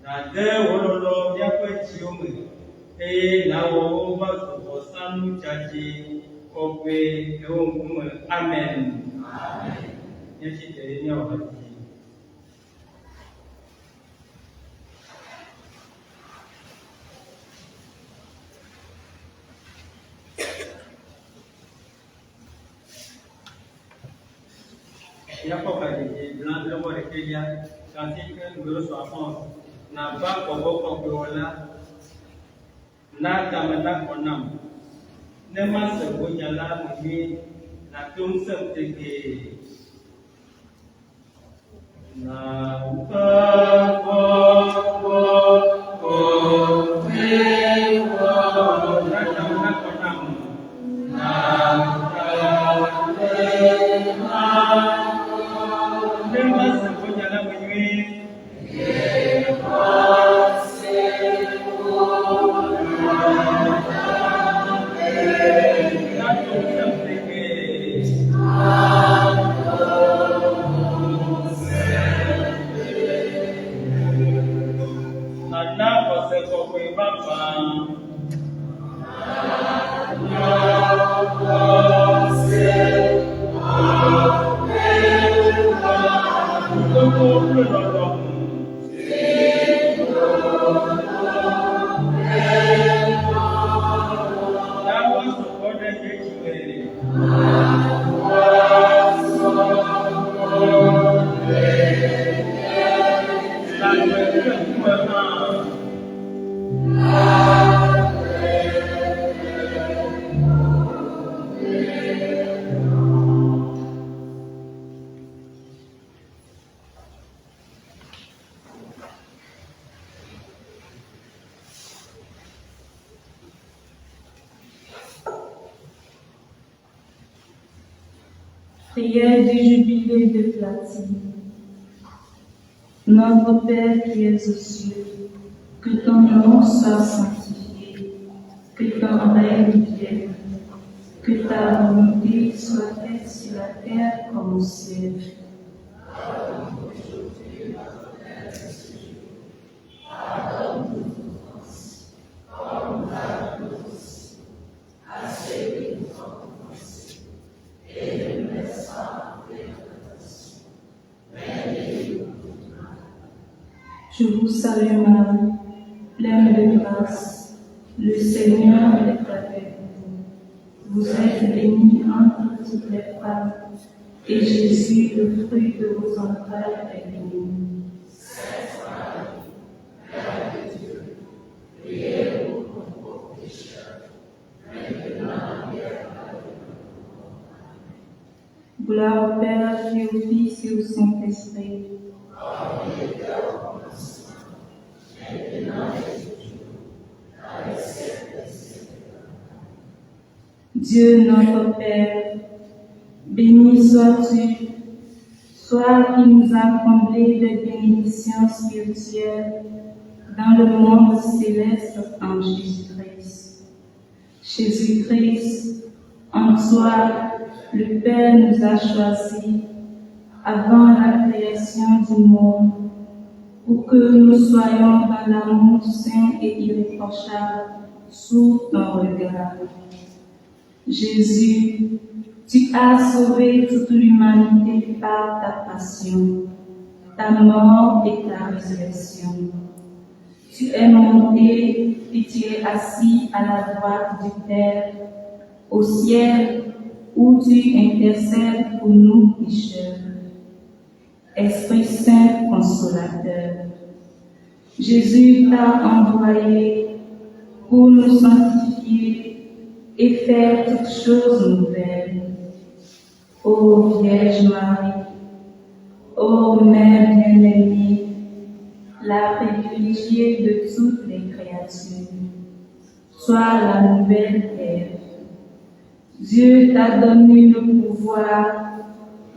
nàde wò lɔlɔ míaƒe dziwo me, eye nàwɔ wo va zu vɔsanu dzadzɛ kɔkɔe le wo ŋkume. Amen. Míatsi te ɖe míawɔ hati. Míakpɔ gadzedze bla lɔbɔ ɖekelia, gãti ke nuɖo sɔ afɔ nàva gbɔgbɔ kɔkɔe wɔla, na tame nakɔ nam, ne mase wò nya la nyuie, nàto ŋusẽ tegee. Na gbɔgbɔ kɔkɔe wɔ, na tame nakɔ nam, na Prière du jubilé de platine. Notre Père qui es aux cieux, que ton nom soit sanctifié, que ton règne vienne, que ta volonté soit faite sur la terre comme au ciel. Je vous salue Marie, pleine de grâce, le Seigneur est avec vous. Vous êtes bénie entre toutes les femmes, et Jésus, le fruit de vos entrailles, est béni. Sainte Marie, Mère de Dieu, priez pour nous pauvres pécheurs, maintenant et à l'heure de notre mort. Gloire au Père, et au Fils et au Saint-Esprit. Dieu notre Père, béni sois-tu, toi qui nous as comblés de bénédictions spirituelles dans le monde céleste en Jésus-Christ. Jésus-Christ, en toi, le Père nous a choisis avant la création du monde, pour que nous soyons dans l'amour saint et irréprochable sous ton regard. Jésus, tu as sauvé toute l'humanité par ta passion, ta mort et ta résurrection. Tu es monté et tu es assis à la droite du Père, au ciel où tu intercèdes pour nous pécheurs. Esprit Saint consolateur, Jésus t'a envoyé pour nous sanctifier et faire toutes choses nouvelles. Ô Vierge Marie, ô Mère bien-aimée, la privilégiée de toutes les créatures, sois la nouvelle Ève. Dieu t'a donné le pouvoir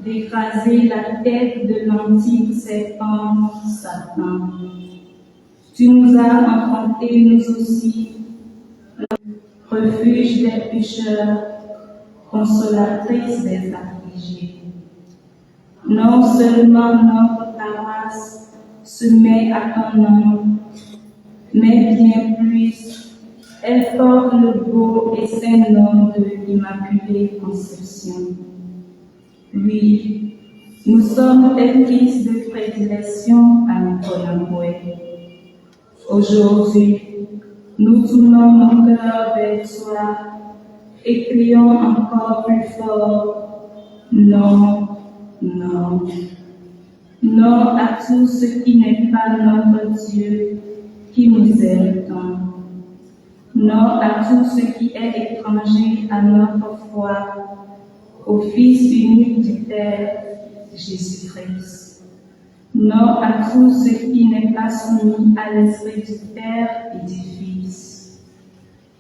d'écraser la tête de l'antique serpent Satan. Tu nous as enfantés, nous aussi, refuge des pécheurs, consolatrice des affligés. Non seulement notre paroisse se met à ton nom, mais bien plus, elle porte le beau et saint nom de l'Immaculée Conception. Oui, nous sommes des fils de prédilection à Nicolas. Aujourd'hui, nous tournons nos cœurs vers toi et crions encore plus fort, non, non, non à tout ce qui n'est pas notre Dieu qui nous aime tant. Non à tout ce qui est étranger à notre foi, au Fils unique du Père, Jésus-Christ. Non à tout ce qui n'est pas soumis à l'Esprit du Père et du Fils.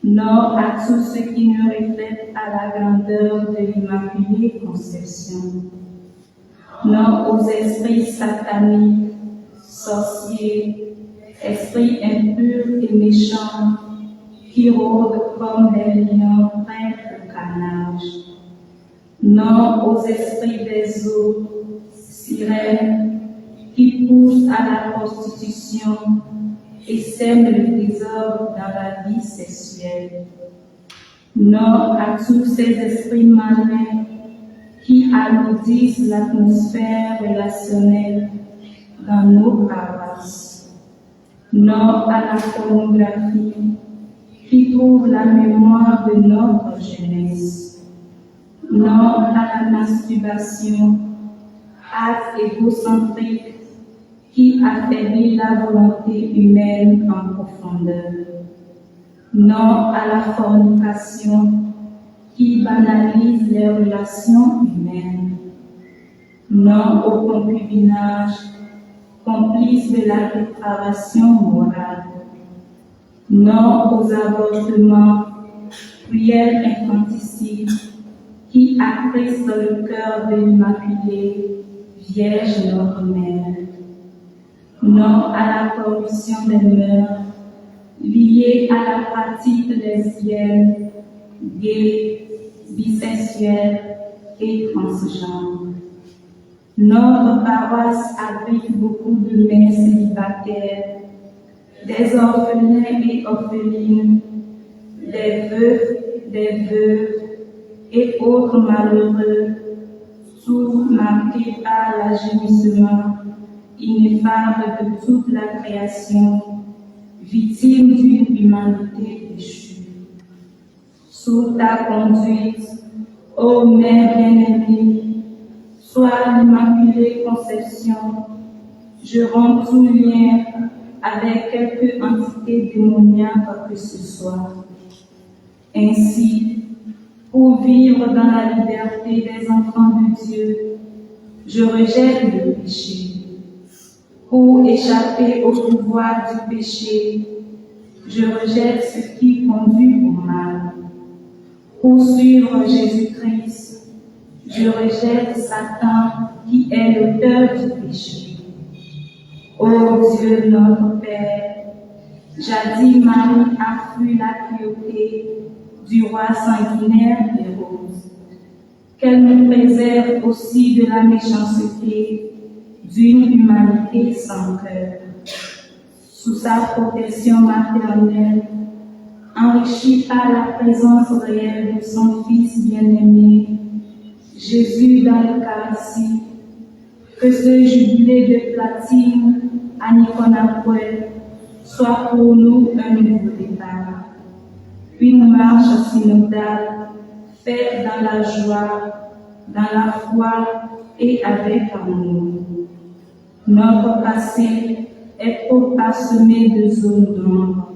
Non à tout ce qui ne reflète à la grandeur de l'Immaculée Conception. Non aux esprits sataniques, sorciers, esprits impurs et méchants, qui rôdent comme des lions prêts au carnage. Non aux esprits des eaux, sirènes, qui poussent à la prostitution et sèment le désordre dans la vie sexuelle. Non à tous ces esprits malins qui alourdissent l'atmosphère relationnelle dans nos paroisses. Non à la pornographie qui trouve la mémoire de notre jeunesse. Non à la masturbation, acte égocentrique qui affaiblit la volonté humaine en profondeur. Non à la fornication qui banalise les relations humaines. Non au concubinage, complice de la dépravation morale. Non aux avortements, prières infanticides qui attristent le cœur de l'Immaculée Vierge notre Mère. Non à la corruption des mœurs liée à la pratique lesbienne, gay, bisexuelle et transgenre. Notre paroisse abrite beaucoup de mères célibataires, des orphelins et orphelines, des veufs, des veuves et autres malheureux, tous marqués par l'agénissement ineffable de toute la création, victimes d'une humanité déchue. Sous ta conduite, ô Mère bien-aimée, sois l'Immaculée Conception, je romps tout lien avec quelque entité démoniaque que ce soit. Ainsi, pour vivre dans la liberté des enfants de Dieu, je rejette le péché. Pour échapper au pouvoir du péché, je rejette ce qui conduit au mal. Pour suivre Jésus-Christ, je rejette Satan qui est l'auteur du péché. Ô Dieu notre Père, jadis Marie a fui la cruauté du roi sanguinaire Hérode. Qu'elle nous préserve aussi de la méchanceté d'une humanité sans cœur. Sous sa protection maternelle, enrichie par la présence réelle de son Fils bien-aimé, Jésus dans l'Eucharistie, que ce jubilé de platine à Nicolas soit pour nous un nouveau départ, une marche synodale faite dans la joie, dans la foi et avec amour. Notre passé est trop parsemé de zones d'ombre.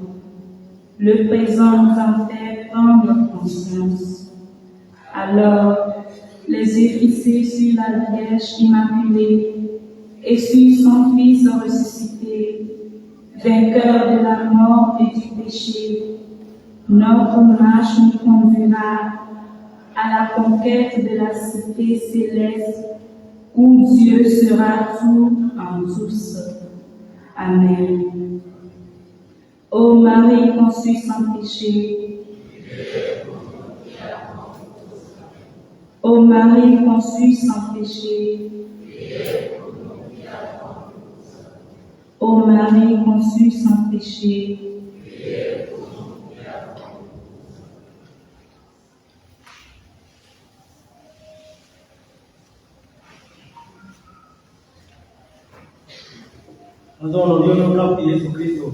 Le présent nous en fait prendre conscience. Alors, les yeux fixés sur la Vierge Immaculée et sur son Fils ressuscité, vainqueur de la mort et du péché, notre marche nous conduira à la conquête de la cité céleste où Dieu sera tout en tous. Amen. Ô Marie conçue sans péché, ô Marie conçue sans péché, ô Marie conçue sans péché, Adono Dio no capo Yesu Cristo.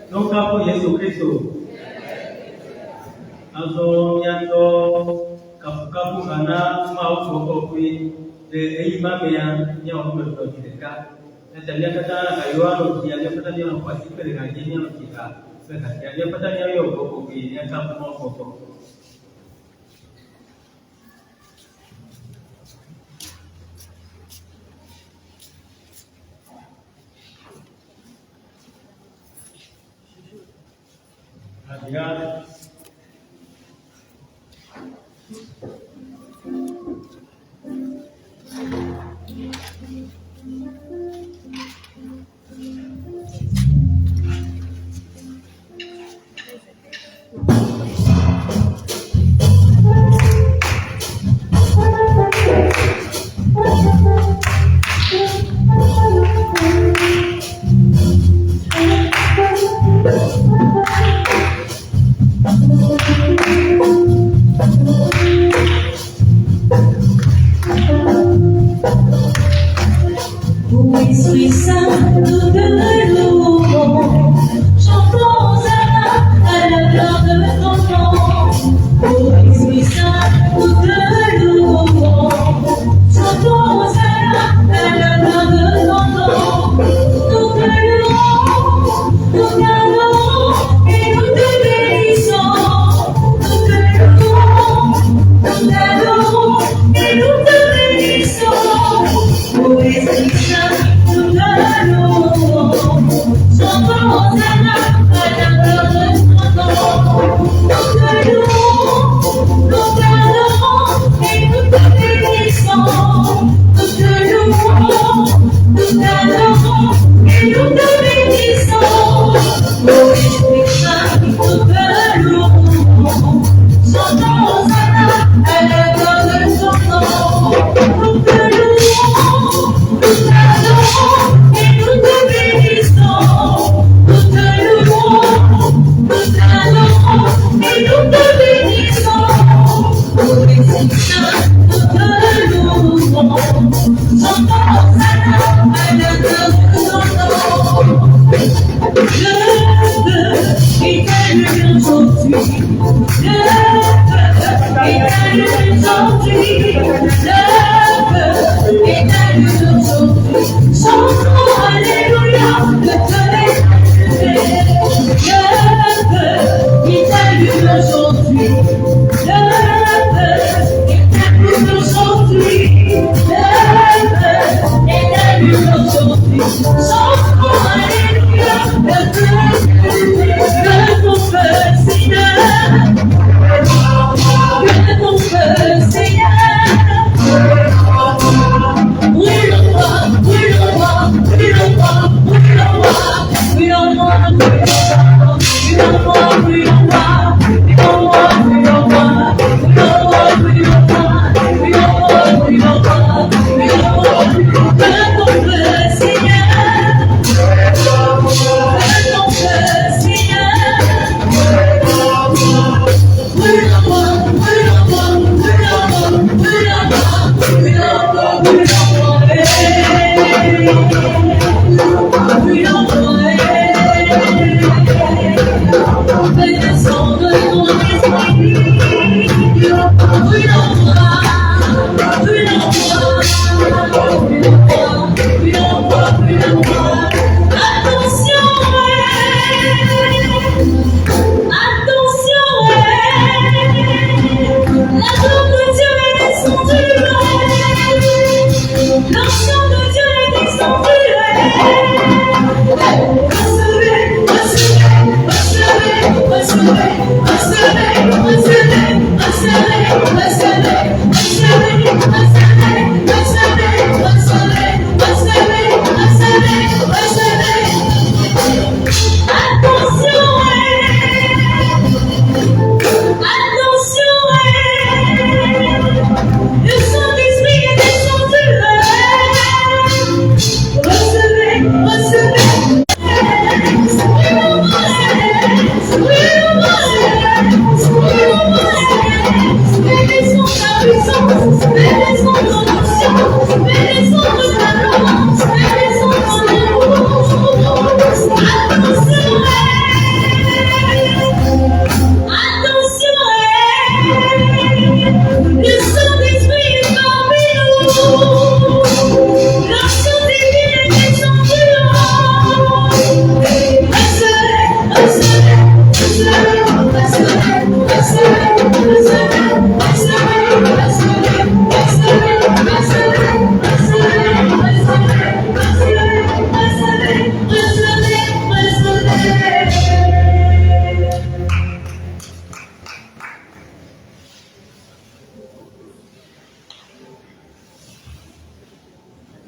No capo Yesu Cristo. Adono miato kapu kana mau koko kui de ei mamea nya o me to kideka. Enta nya kata ayuano kia nya kata nya kwa sipe de ngaji nya kita. Seka nya kata nya yo koko kui nya kapu mo koko. Obrigado. Esprit Saint, nous te louons, chantons à la gloire de ton nom. Ô Esprit Saint, nous te louons, chantons à la gloire de ton nom. Nous te louons, nous t'adorons et nous te bénissons. Nous te louons, nous t'adorons et nous te bénissons. Ô Esprit Saint, nous te louons,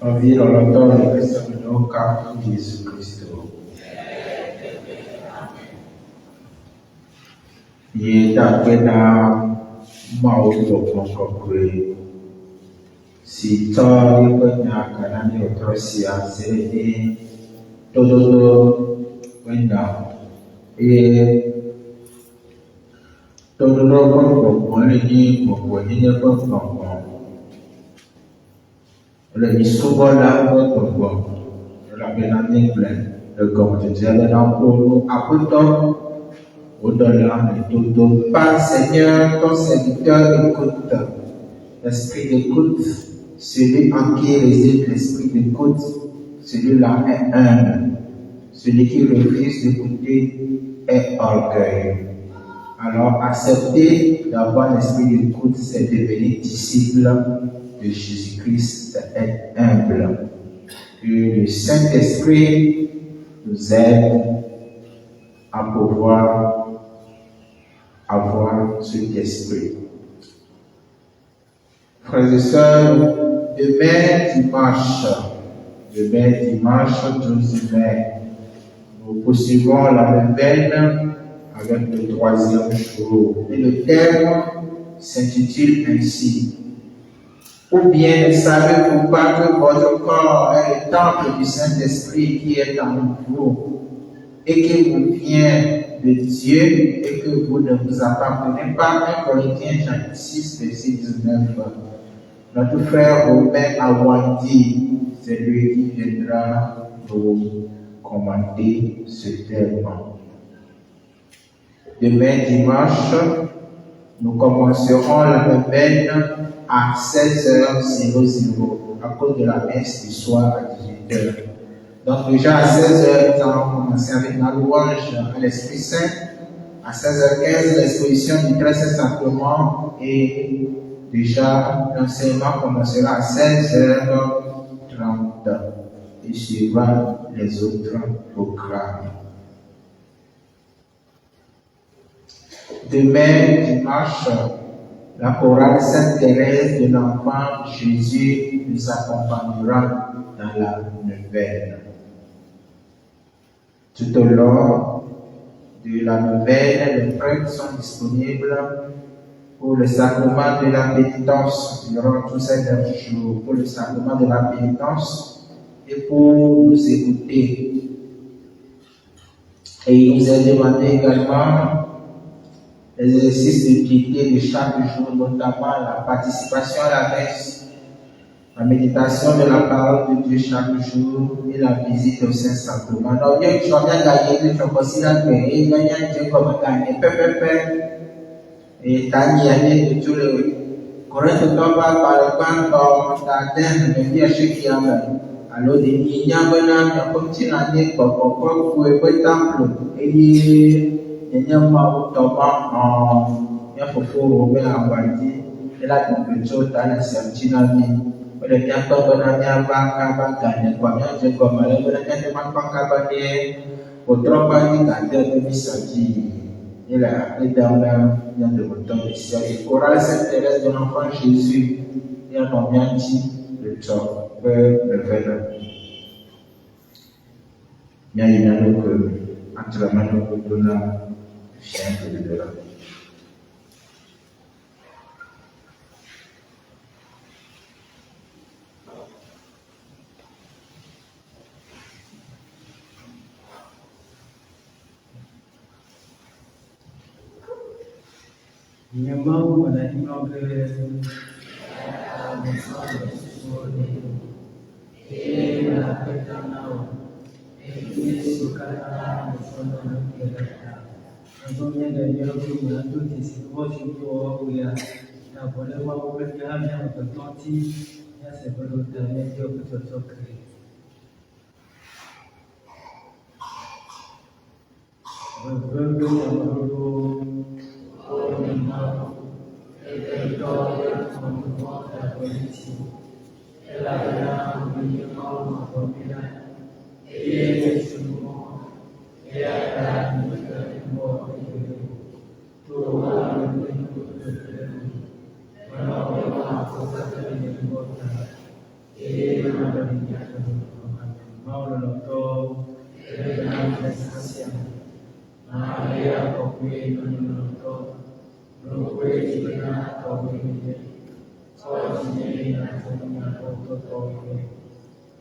envie dans le temps de Christ de nos cas Jésus-Christ. Il est après dans ma vie si toi il peut y avoir un autre science et todo et todo le souvent là le comme je disais dans pour au-delà de tout pas Seigneur ton serviteur écoute l'esprit d'écoute celui en qui réside l'esprit d'écoute celui-là est humble celui qui refuse d'écouter est orgueilleux. Alors accepter d'avoir l'esprit d'écoute c'est devenir disciple de Jésus-Christ est humble. Que le Saint-Esprit nous aide à pouvoir avoir cet esprit. Frères et sœurs, demain dimanche 12 mai, nous poursuivons la neuvaine avec le 3e jour. Et le thème s'intitule ainsi. Ou bien ne savez-vous pas que votre corps est le temple du Saint-Esprit qui est en vous et qui vous vient de Dieu et que vous ne vous appartenez pas? 1 Corinthiens 6, verset 19. Notre frère Romain a dit, c'est lui qui viendra nous commenter ce thème. Demain dimanche, nous commencerons la neuvaine à 16h00 à cause de la messe du soir à 18h. Donc déjà à 16h, nous allons commencer avec la louange à l'Esprit Saint. À 16h15, l'exposition du très saint sacrement et déjà l'enseignement commencera à 16h30 et suivra les autres programmes. Demain, dimanche, la chorale Sainte-Thérèse de l'Enfant Jésus nous accompagnera dans la neuvaine. Tout au long de la neuvaine, les prêtres sont disponibles pour le sacrement de la pénitence durant tous ces 9 jours, pour le sacrement de la pénitence et pour nous écouter. Et il nous est demandé également l'exercice de piété de chaque jour, notamment la participation à la messe, la méditation de la parole de Dieu chaque jour et la visite au Saint-Sacrement. Donc, bien que tu as bien gagné, tu as considéré que tu as gagné comme gagné, et tu as gagné de tout le Corinthe tomba par le pan dans ta terre, mais bien chez qui a alors, des niñas, comme tu l'as dit, pour le temple, et Nyama utoma ya foforo be awadi ela kumpecho tana samchina mi ole nyamba bana nyamba kaba gane kwa nyanje kwa male bana nyanje makpanga bane otropa ni kande be misaji ela edana nyande moton sia et chorale Sainte-Thérèse de l'Enfant Jésus et en nyanti le temps le vela nyanya no ko antramano ko dona sempre de Deus. Minha mão, quando a gente não vê menoloto, manifestación. Maria Kokwe menoloto, Rukwe Jina Kokwe, Sojine na Tumina Koto Kokwe,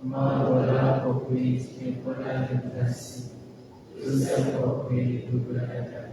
Marola Kokwe, Skipula Dentasi, Yusuf Kokwe, Dubla Dentasi.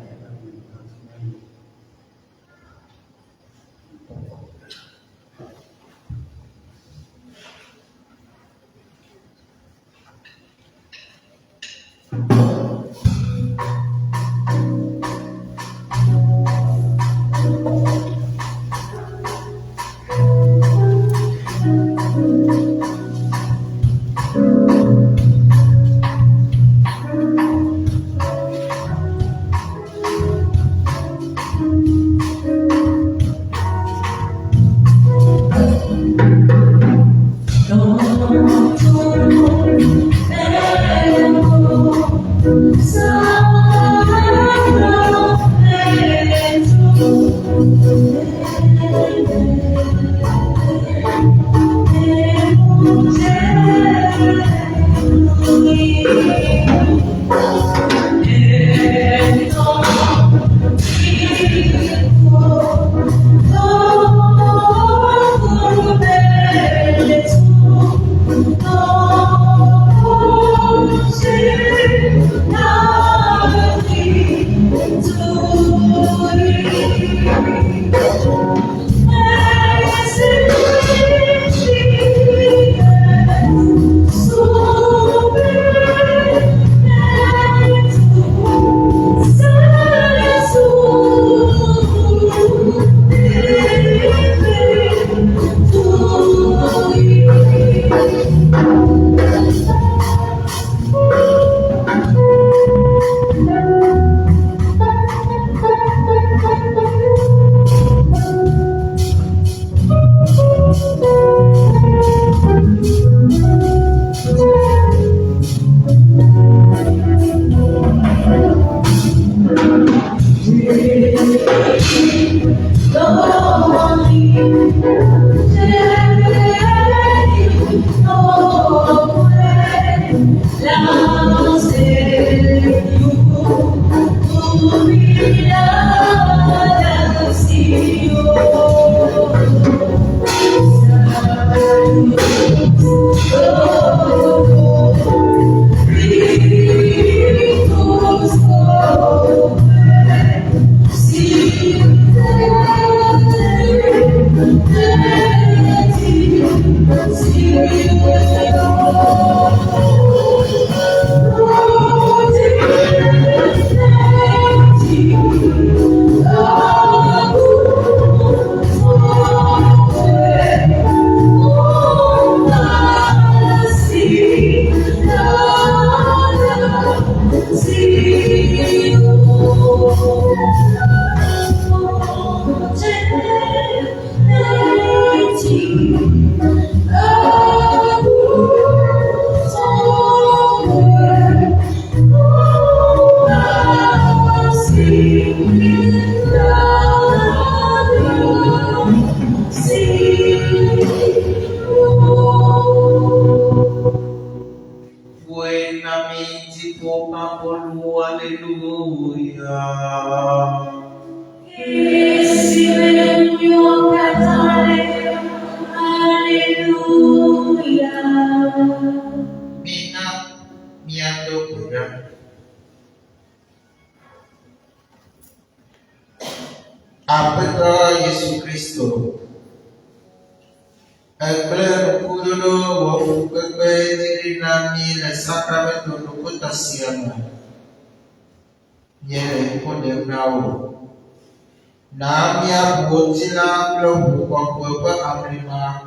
Apetra Yesu Kristo, Ekle Nukudodo Wofu Pepe Diri Nami Le Sakramento Nukuta Siama, Nyele Kondem Nao, Namia Botila Globu Kwakwepe Amrima,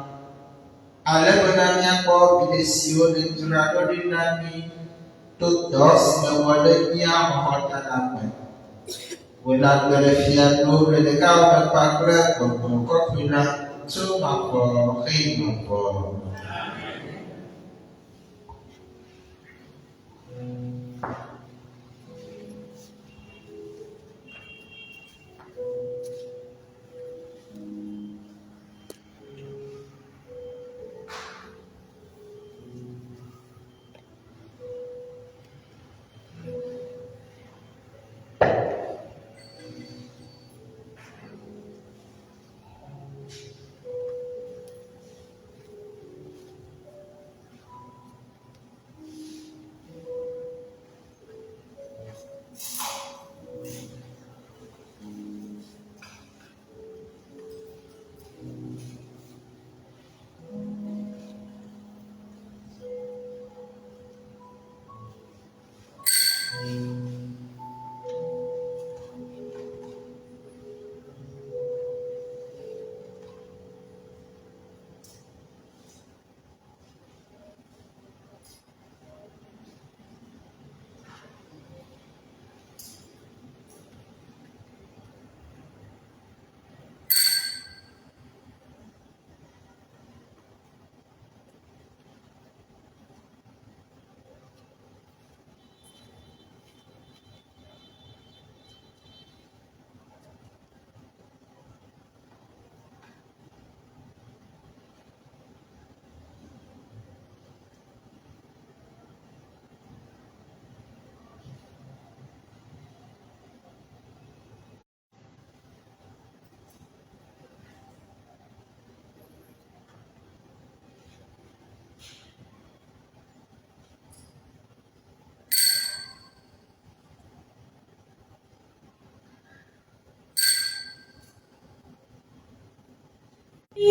Alebe Namia Kwa Bidesio Nenturado Di Nami, Tutos Newale Nia Mahota Name. Wena berefia no relegao na pakra kwa kwina chuma kwa hima kwa.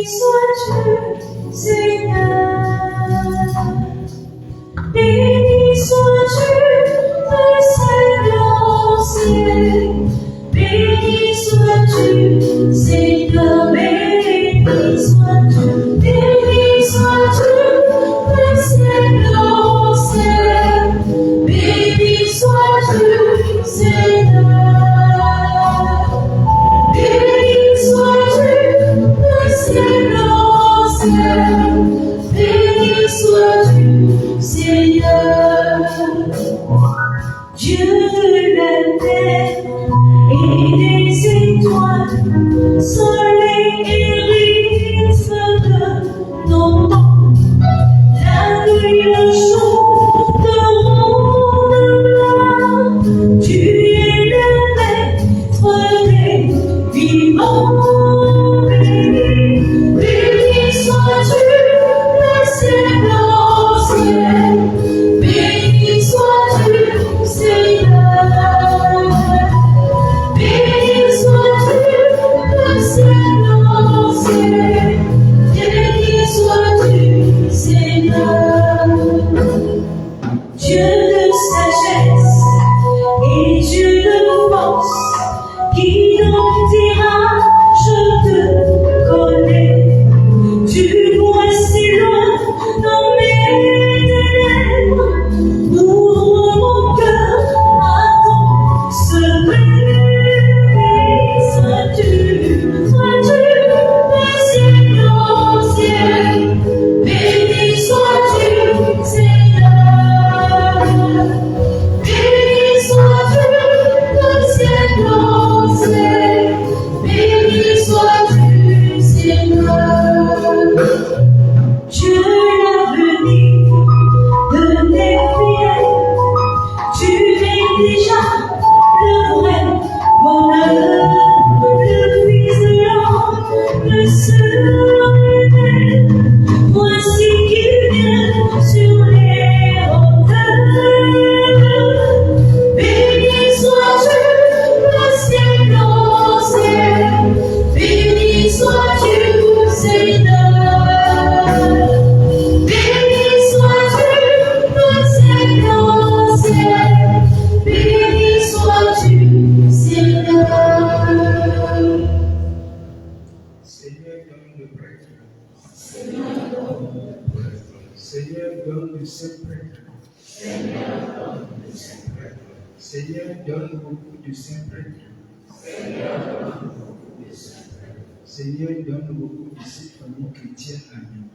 sois-tu, Seigneur. Béni sois-tu, le Saint-Lancier. Béni sois-tu, Seigneur. Béni sois-tu, le Saint-Lancier. Béni sois-tu, Seigneur. Béni sois-tu, le Saint-Lancier. Béni sois-tu, Seigneur. Dieu de la terre et des étoiles, soleil et rythme de nos temps, la nuit, le jour de gloire. Tu es le maître des vivants. Béni sois-tu, le Saint-Lancier. Béni sois-tu, Seigneur. Béni sois-tu, le Saint-Lancier. Béni sois-tu, Seigneur. Dieu de sagesse et Dieu de force, qui donc dira je te connais. Tu vois si loin dans mes ténèbres, ouvre mon cœur à ton secret. Sois-tu, le Saint-Lancier. Béni sois-tu, Seigneur. Béni sois-tu, le Saint-Lancier. Béni sois-tu, Seigneur. Dieu l'avenir de tes fidèles, tu es déjà le vrai bonheur. Le Fils de l'homme ne se révèle. Voici qu'il vient sur les hauteurs. Béni sois-tu, le Saint-Lancier. Béni sois-tu, Seigneur. Béni sois-tu, le Saint-Lancier. Béni sois-tu, Seigneur. Seigneur, donne le prêtre. Seigneur, donne le Saint-Prêtre. Seigneur, donne beaucoup de Saint-Prêtres. Seigneur, donne beaucoup de cette famille chrétienne à nous.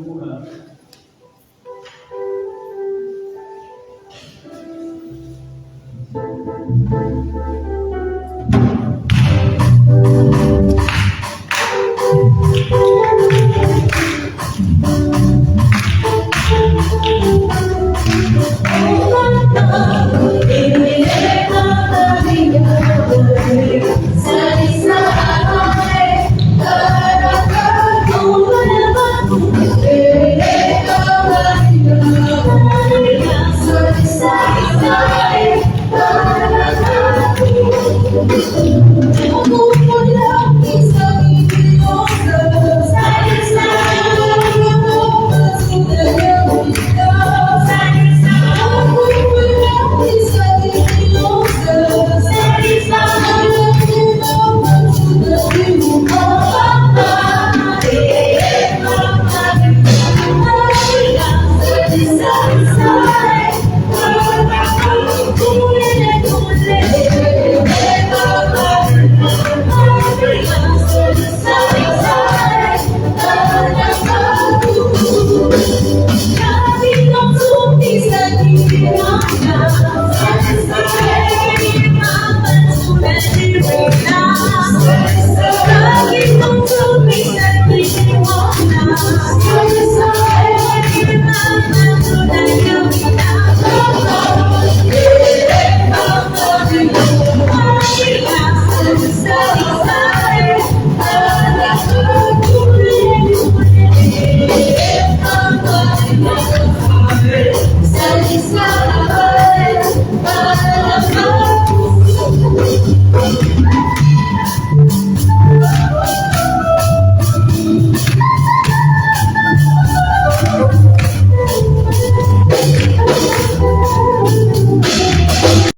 Nous